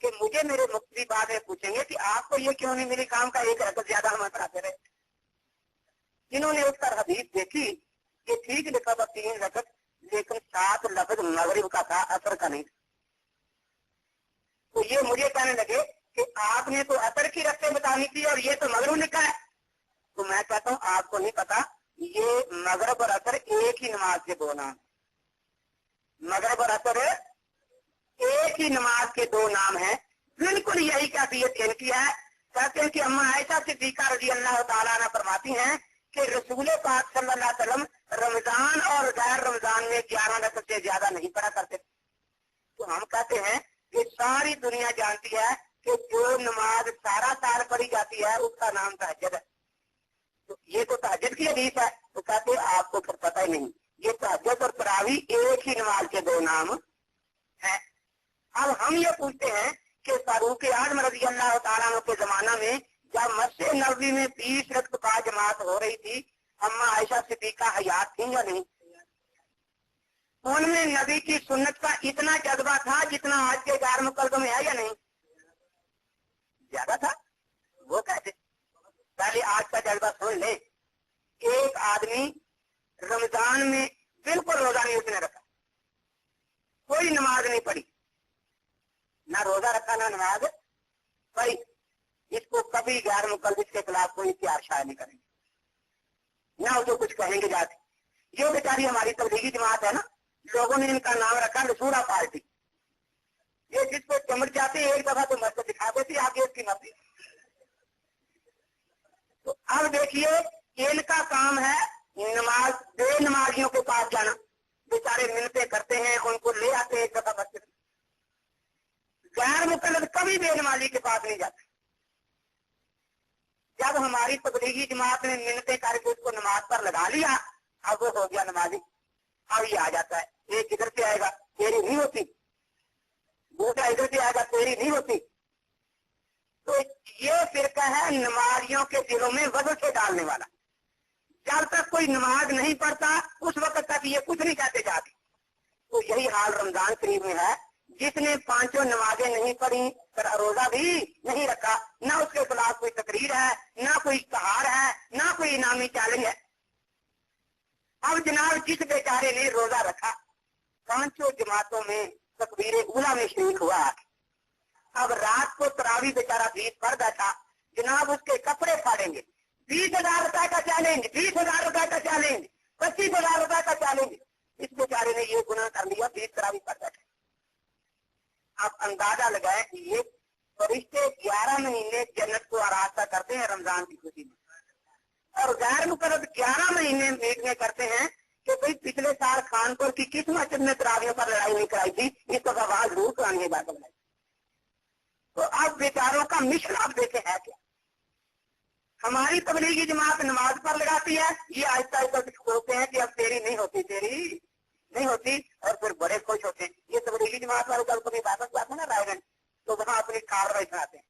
कि मुझे मेरे मुफ्ती बाद में पूछेंगे कि आपको ये क्यों नहीं मिली काम का 1 रकअत ज्यादा हम पढ़ाते रहे। जिन्होंने उत्तर हदीस देखी कि ठीक लिखा था 3 रकअत, लेकिन 7 लफ्ज मगरिब का था, असर का नहीं। तो ये मुझे कहने लगे कि आपने तो असर की रस्ते बतानी थी और ये तो मगरिब लिखा है। तो मैं कहता हूँ आपको नहीं पता, ये मगरिब और असर एक ही नमाज के 2 नाम। मगरिब और असर एक ही नमाज के 2 नाम हैं। बिल्कुल यही कैफियत इनकी है। कहते हैं कि अम्मा आयशा सिद्दीका रज़ी अल्लाह तआला अन्हा फरमाती हैं कि रसूल पाक सल्लल्लाहु अलैहि वसल्लम रमजान और गैर रमजान में 11 रकअत से ज्यादा नहीं पढ़ा करते। तो हम कहते हैं कि सारी दुनिया जानती है कि जो नमाज सारा साल पढ़ी जाती है उसका नाम तहज्जुद है। तो ये तो तहज्जुद की हदीस है। तो कहते हैं आपको फिर पता ही नहीं, ये तहज्जुद और तरावी एक ही नमाज के 2 नाम है। अब हम ये पूछते हैं कि फारूक आज़म रज़ी अल्लाह तआला अन्हु के जमाना में जब मस्जिद नबवी में 20 रकअत का जमात हो रही थी, अम्मा आयशा सिद्दीका हयात थी या नहीं? उनमें नबी की सुन्नत का इतना जज्बा था जितना आज के गैर मुकल्दम में है या नहीं? ज्यादा था। वो कहते पहले आज का जज्बा सुन ले। एक आदमी रमजान में बिल्कुल रोजा नहीं उसने रखा, कोई नमाज नहीं पढ़ी, ना रोजा रखा ना नमाज पढ़ी, इसको कभी गैर मुकल्लिद के खिलाफ कोई इख्तियार शाया नहीं करेंगे, ना जो कुछ कहेंगे जाते। ये बेचारी हमारी तबलीगी जमात है ना, लोगों ने इनका नाम रखा नसूरा पार्टी। ये जिसको चमट जाते एक दफा तो मस्जिद दिखा देती, आगे इसकी मर्जी। तो अब देखिए इनका काम है नमाज बे नमाजियों के पास जाना, बेचारे मिलते करते हैं, उनको ले आते हैं एक दफा मस्जिद। गैर मुकल्लद कभी बेनमाजी के पास नहीं जाते। जब हमारी तबलीगी जमात ने मिन्नतें करके उसको नमाज पर लगा लिया, अब वो हो गया नमाजी। अब ये आ जाता है, एक इधर से आएगा तेरी नहीं होती, दूसरा इधर से आएगा तेरी नहीं होती। तो ये फिरका है नमाजियों के दिलों में वजह से डालने वाला। जब तक कोई नमाज नहीं पढ़ता उस वक्त तक ये कुछ नहीं कहते जाते। तो यही हाल रमजान शरीफ में है। जिसने पांचों नमाजें नहीं पढ़ी, रोजा भी नहीं रखा, ना उसके खिलाफ कोई तकरीर है, ना कोई इश्तहार है, ना कोई इनामी चैलेंज है। अब जनाब जिस बेचारे ने रोजा रखा, पांचों जमातों में तकबीरे उला में शरीक हुआ, अब रात को तरावी बेचारा 20 पढ़ बैठा, जनाब उसके कपड़े फाड़ेंगे। 20,000 रुपए का चैलेंज, 20,000 रुपए का चैलेंज, 25,000 रुपए का चैलेंज। इस बेचारे ने ये गुनाह कर लिया, 20 तरावी पढ़ बैठा। आप अंदाजा लगाए कि ये फरिश्ते 11 महीने जन्नत को आराधना करते हैं रमजान की खुशी में, और गैर मुकर्रर 11 महीने मीटिंगें करते हैं कि भाई पिछले साल खानपुर की किस मस्जिद में तरावियों पर लड़ाई नहीं कराई थी, इस वक्त आवाज जरूर करानी है बात बनाई। तो अब बेचारों का मिशन आप देखे है क्या। हमारी तबलीगी जमात नमाज पर लगाती है, ये आहिस्ता आहिस्ता खोलते हैं कि अब तेरी नहीं होती, तेरी नहीं होती, और फिर बड़े खुश होते हैं। ये तबलीगी जमात वाले कल कभी वापस जाते हैं ना रायगंज, तो वहाँ अपनी कार्रवाई सुनाते हैं,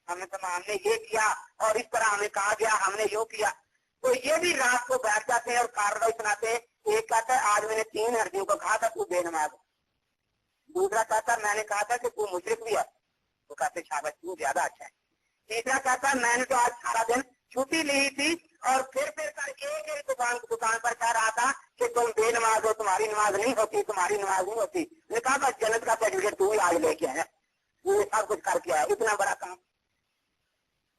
हमने ये किया और इस तरह हमें कहा गया, हमने यो किया। तो ये भी रात को बैठ जाते हैं और कार्रवाई सुनाते हैं। एक कहता है आज मैंने 3 हड्डियों को कहा था तू बेनमाज, दूसरा कहता मैंने कहा था कि तू मुशरिक भी है, तो कहते शाबाश तू ज्यादा अच्छा है। तीसरा कहता मैंने तो आज सारा दिन छुट्टी ली थी और फिर कर एक दुकान पर कह रहा था कि तुम बेनमाज हो, तुम्हारी नमाज नहीं होती, तुम्हारी नमाज नहीं होती। मैंने कहा बस जन्नत का सर्टिफिकेट तू ही आज लेके आया, तू सब कुछ करके आया, इतना बड़ा काम।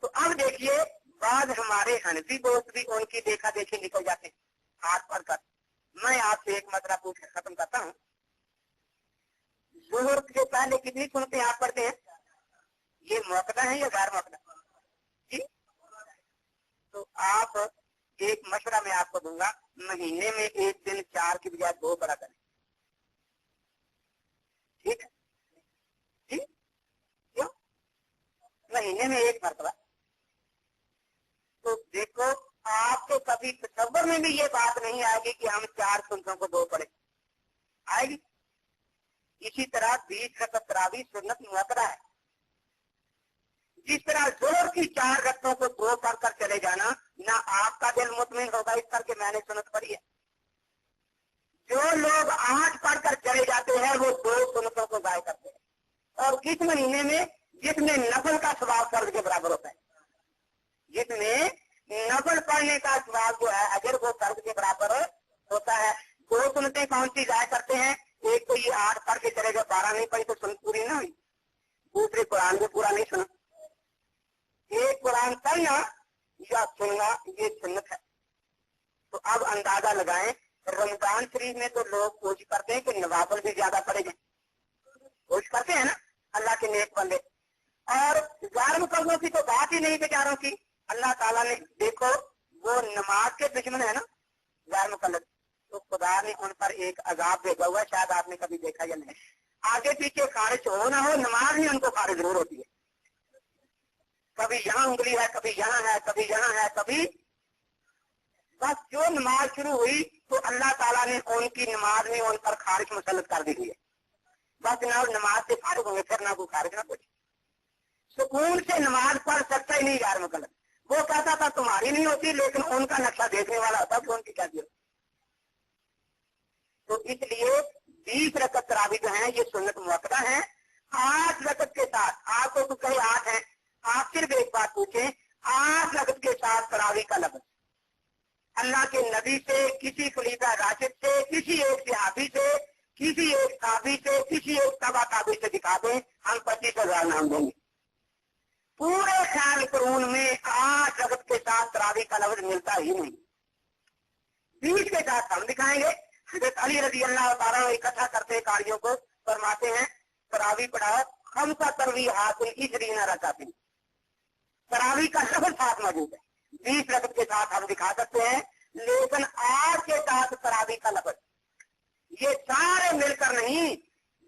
तो अब देखिए बाद हमारे हनफी दोस्त भी उनकी देखा देखी निकल जाते हाथ पर कर। मैं आपसे एक मसला पूछ कर खत्म करता हूँ। ज़ुहर के पहले कितनी सुनते आप पढ़ते हैं? ये मौकदा है या गैर मौकदा जी? तो आप एक मशवरा मैं आपको दूंगा, महीने में एक दिन 4 की बजाय 2 पढ़ा करें, ठीक है जी? क्यों? महीने में 1 मरतबा। तो देखो आपको कभी तसव्वुर में भी ये बात नहीं आएगी कि हम 4 सुन्नतों को 2 पढ़े, आएगी? इसी तरह 20 रकअत तरावी सुन्नत मुअक्कदा है। जिस तरह ज़ोहर की 4 रकअतों को 2 पढ़कर चले जाना, ना आपका दिल मुतमिन होगा इस करके मैंने सुन्नत पढ़ी है। जो लोग 8 पढ़कर चले जाते हैं वो 2 सुन्नतों को ज़ाया करते हैं। और किस महीने में? जिसमें नफल का सवाब फर्ज के बराबर होता है। जिसमें नफल पढ़ने का सवाब जो है अगर वो फर्ज के बराबर होता है। 2 सुन्नतें कौन सी ज़ाया करते हैं? एक तो ये 8 पढ़ के चले गए, 12 नहीं पढ़ी तो सुन्नत पूरी ना हुई। दूसरे कुरान भी पूरा नहीं सुना। एक कुरान पढ़ना या सुनना ये सुन्नत है। तो अब अंदाजा लगाएं, रमजान शरीफ में तो लोग कोशिश करते हैं कि नवाफिल भी ज्यादा पढ़े जाए, कोशिश करते हैं ना अल्लाह के नेक बंदे। और गैर मुकल्लदों की तो बात ही नहीं बेचारों की। अल्लाह ताला ने देखो वो नमाज के दुश्मन है ना गैर मुकल्लद, तो खुदा ने उन पर एक अजाब भेजा हुआ, शायद आपने कभी देखा या नहीं। आगे पीछे खारिज हो ना हो, नमाज ही उनको खारिज जरूर होती है। कभी यहाँ उंगली है, कभी यहाँ है, कभी यहाँ है, कभी बस जो नमाज शुरू हुई तो अल्लाह ताला ने उनकी नमाज में उन पर खारिज मुसल्लत कर दी है। बस ना नमाज से फारिग होंगे, फिर ना कोई खारिज ना कुछ। सुकून से नमाज पढ़ सकता ही नहीं गैर मुकल्लद। वो कहता था तुम्हारी नहीं होती, लेकिन उनका नक्शा देखने वाला होता तो उनकी क्या जरूरत। तो इसलिए 20 रकअत तरावी जो है ये सुन्नत मुअक्कदा है। 8 रकअत के साथ, आपको तो कहीं 8 है, आप सिर्फ एक बात पूछें, 8 रकअत के साथ तरावी का लफ्ज़ अल्लाह के नबी से, किसी खलीफा राशिद से, किसी एक सहाबी से, किसी एक ताबी से, किसी एक तबा ताबी से दिखा दें, हम 25,000 नाम देंगे। पूरे ख्याल कुरान में 8 रकअत के साथ तरावी का लफ्ज़ मिलता ही नहीं। 20 के साथ हम दिखाएंगे। हज़रत अली रज़ी अल्लाह तआला इकट्ठा करते कारियों को फरमाते हैं तरावी पढ़ाओ, हम का तरवी हाथ इस रीना रकाते तरावी का लफ्ज़ साथ मौजूद है। 20 रकत के साथ हम दिखा सकते हैं, लेकिन आज के साथ तरावी का लफ्ज ये सारे मिलकर नहीं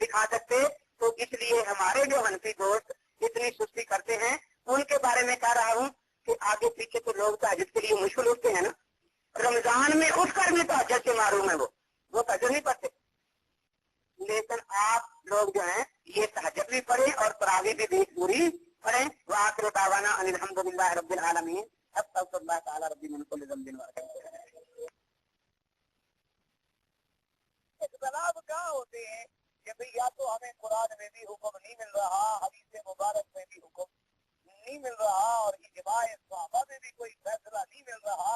दिखा सकते। तो इसलिए हमारे जो हनफी दोस्त इतनी सुस्ती करते हैं, उनके बारे में कह रहा हूं कि आगे पीछे तो लोग तहज्जुद के लिए मुश्किल उठते हैं ना, रमजान में उठकर भी तहज्जुद से मारूम है, वो तहज्जुद नहीं पढ़ते। लेकिन आप लोग जो हैं ये तहज्जुद भी पढ़े और तरावी भी पूरी पढ़े। व आखिर दावाना अनिल हम्दुलिल्लाहि रब्बिल आलमीन। अस्तगफिरुल्लाह तआला रब्बी मिन कुल्लि ज़ंबिन व इख्तिलाफ कहाँ होते हैं कि भाई या तो हमें कुरान में भी हुक्म नहीं मिल रहा, हदीस मुबारक में भी हुक्म नहीं मिल रहा, और इजमाए सहाबा में भी कोई फैसला नहीं मिल रहा,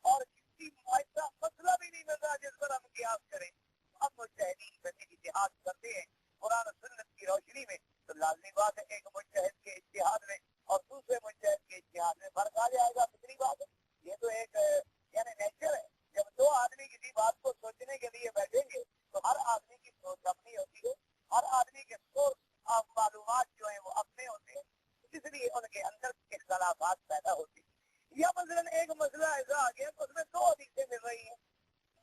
और किसी ऐसा मसला भी नहीं मिल रहा जिस पर हम कियास करें। अब मुजतहिदीन वैसे इज्तिहाद करते हैं कुरान और सुन्नत की रोशनी में, तो लाजमी बात है एक मुजतहिद के इज्तिहाद में और दूसरे मुजतहिद के इज्तिहाद में फर्क आ जाएगा। कितनी बात है, ये तो एक यानी नेचर है। जब दो आदमी किसी बात को सोचने के लिए बैठेंगे तो हर आदमी की सोच अपनी होती है, हर आदमी के सोच और मालूमात जो है वो अपने होते हैं, इसलिए उनके अंदर इख्तलाफात पैदा होती है। या मसलन एक मसला ऐसा आ गया तो उसमें दो हदीसें मिल रही हैं,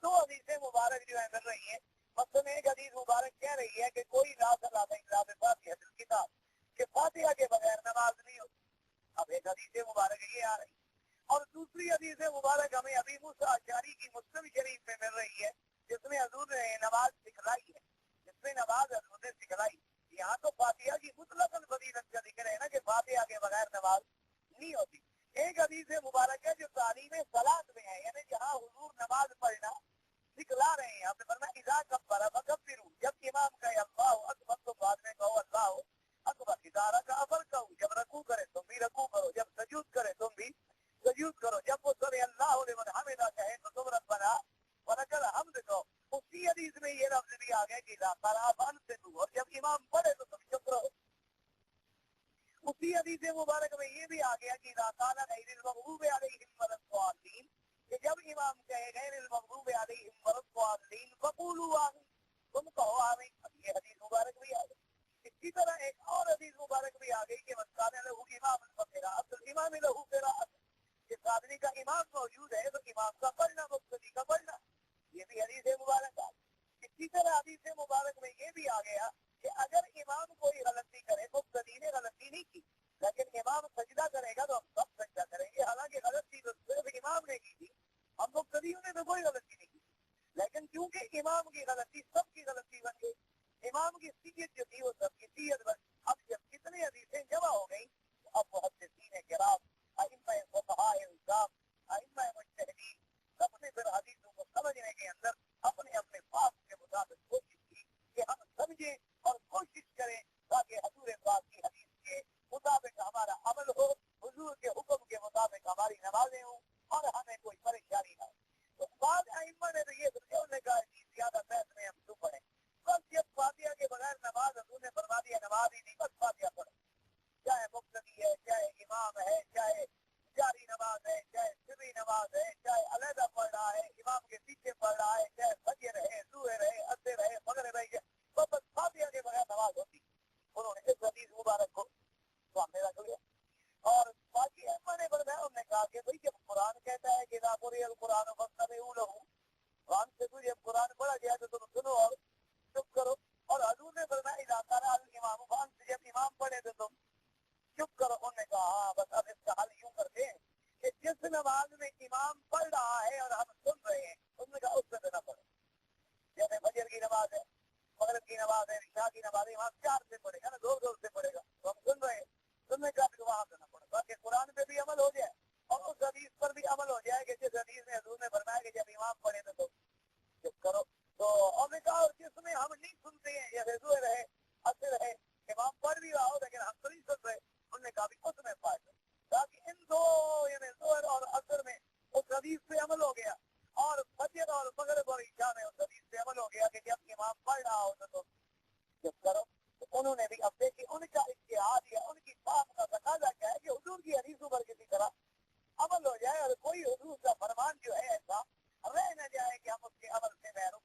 दो हदीसें मुबारक जो है मिल रही है। मसलन एक हदीस मुबारक कह रही है कि कोई किताब के फातिहा के बगैर नमाज नहीं होती। अब एक हदीस मुबारक ये आ रही, और दूसरी हदीस मुबारक हमें अभी मूसा अशअरी की मुस्लिम शरीफ में मिल रही है, जिसमें हजूर ने नमाज सिखलाई है, जिसमें नमाज हजूर ने सिखलाई। यहाँ तो फातिहा की मुतलकन फजीलत का जिक्र है ना कि फातिहा के बगैर नमाज नहीं होती। एक हदीस मुबारक है जो तालीम सलात में है, यानी जहाँ हुजूर नमाज पढ़ना सिखला रहे हैं। आपने फरमाया इज़ा कब्बरा फकब्बिरू, जब इमाम कहे अल्लाहु अकबर तो बाद में कहो अल्लाहु अकबर। इज़ा रका फरकऊ, जब रकू करे तुम भी रकू करो, जब सजूद करे तुम भी सजूद करो, जब वो समी अल्लाहु लिमन हमिदा कहे तो तुम रब्बना व लकल हम्द कहो। उसी हदीस में ये लफ्ज भी आ गया कि इज़ा क़रा फअंसितू, और जब इमाम पढ़े तो तुम चुप रहो। उसी हदीस मुबारक में ये भी आ गया कि इज़ा क़ाला गैरिल मग़ज़ूबि अलैहिम वलद्दालीन, कि जब इमाम कहे गैरिल मग़ज़ूबि अलैहिम वलद्दालीन फ़क़ूलू आमीन, तुम कहो आमीन। अब ये हदीस मुबारक भी आ गई। इसी तरह एक और हदीस मुबारक भी आ गई कि मन कान लहू इमाम फ़क़िराअतुल इमाम लहू क़िराअत, जिस आदमी का इमाम मौजूद है तो इमाम का पढ़ना, मुक़्तदी का पढ़ना, ये भी हदीस मुबारक आ गई। इसी तरह हदीस मुबारक में ये भी आ गया कि अगर इमाम कोई गलती करे, मुक़्तदी ने गलती नहीं की, लेकिन इमाम सजदा करेगा तो हम सब सजदा करेंगे, हालांकि गलती तो सिर्फ इमाम ने की थी, हम मुक़्तदियों ने तो कोई गलती नहीं की। लेकिन क्योंकि इमाम की गलती सबकी गलती बन गई, इमाम की सीयत जो थी वो सबकी सीयत बन। अब जब कितने हदीसें जमा हो गई तो अब मुहद्दिसीन किराम, अइम्मा फुक़हा इस्लाम, अइम्मा मुज्तहिदीन, सबने फिर हदीसों को समझने के अंदर अपने अपने पास के मुताबिक कोशिश की कि हम समझें और कोशिश करें ताकि हजूर पाक की हदीस के मुताबिक हमारा अमल हो, हुजूर के हुक्म के मुताबिक हमारी नमाजें हों और हमें कोई परेशानी ना हो। तो बाद अइम्मा ने तो ये सोचा, उन्होंने कहा कि ज्यादा बहस में हम क्यों पढ़े, बस जब फातिहा के बगैर नमाज हजूर ने फरमा दिया नमाज ही नहीं, बस फातिहा पढ़ो, चाहे मुक़्तदी है, चाहे इमाम है, चाहे जारी नमाज है, चाहे सिरी नमाज है, चाहे अलहदा पढ़ रहा है, इमाम के पीछे पढ़ रहा है, चाहे फजर है, ज़ुहर है, असर है, मगरिब है, तो बस फातिहा के बगैर नमाज होती। उन्होंने इस हदीस मुबारक को सामने रख लिया। और बाकी अइम्मा ने फरमाया, उन्होंने कहा कि भाई जब कुरान कहता है कि इज़ा क़ुरिअल कुरान फस्तमिऊ लहू, कुरान से तो जब कुरान पढ़ा जाए तो तुम सुनो और चुप करो, और हजूर ने फरमाया इज़ा क़रा अल इमाम से जब इमाम पढ़े तो तुम चुप करो। उन्होंने कहा हाँ, बस अब इसका हल यूं करते हैं कि जिस नमाज में इमाम पढ़ रहा है और हम सुन रहे हैं, उन्होंने कहा उससे तो न पढ़ो। जैसे फजर की नमाज है, मगरिब की नमाज है, इशा की नमाज है, इमाम 4 से पढ़ेगा ना, जोर जोर से पढ़ेगा, तो हम सुन रहे हैं, सुनने का भी वहां से न पढ़ो, ताकि कुरान पे भी अमल हो जाए और उस हदीस पर भी अमल हो जाए कि जिस हदीस में हजूर ने फरमाया कि जब इमाम पढ़े तो चुप करो। तो और कहा और जिसमें हम नहीं सुनते हैं, जैसे ज़ुहर है, असर है, इमाम पढ़ भी रहा हो लेकिन हम तो नहीं सुन रहे, उन्होंने कहा भी उसमें फायदा, ताकि इन दो यानी ज़ुहर और असर में उस हदीस पे अमल हो गया, और फजर और मगरिब और इशा में उस हदीस पे अमल हो गया कि जब इमाम पढ़ रहा हो तो चुप करो। तो उन्होंने भी अब देखिए उनका इज्तिहाद या उनकी बात का तकाजा क्या है कि हुजूर की हदीसों पर किसी तरह अमल हो जाए और कोई हुजूर का फरमान जो है ऐसा रह न जाए कि हम उसके अमल से महरूम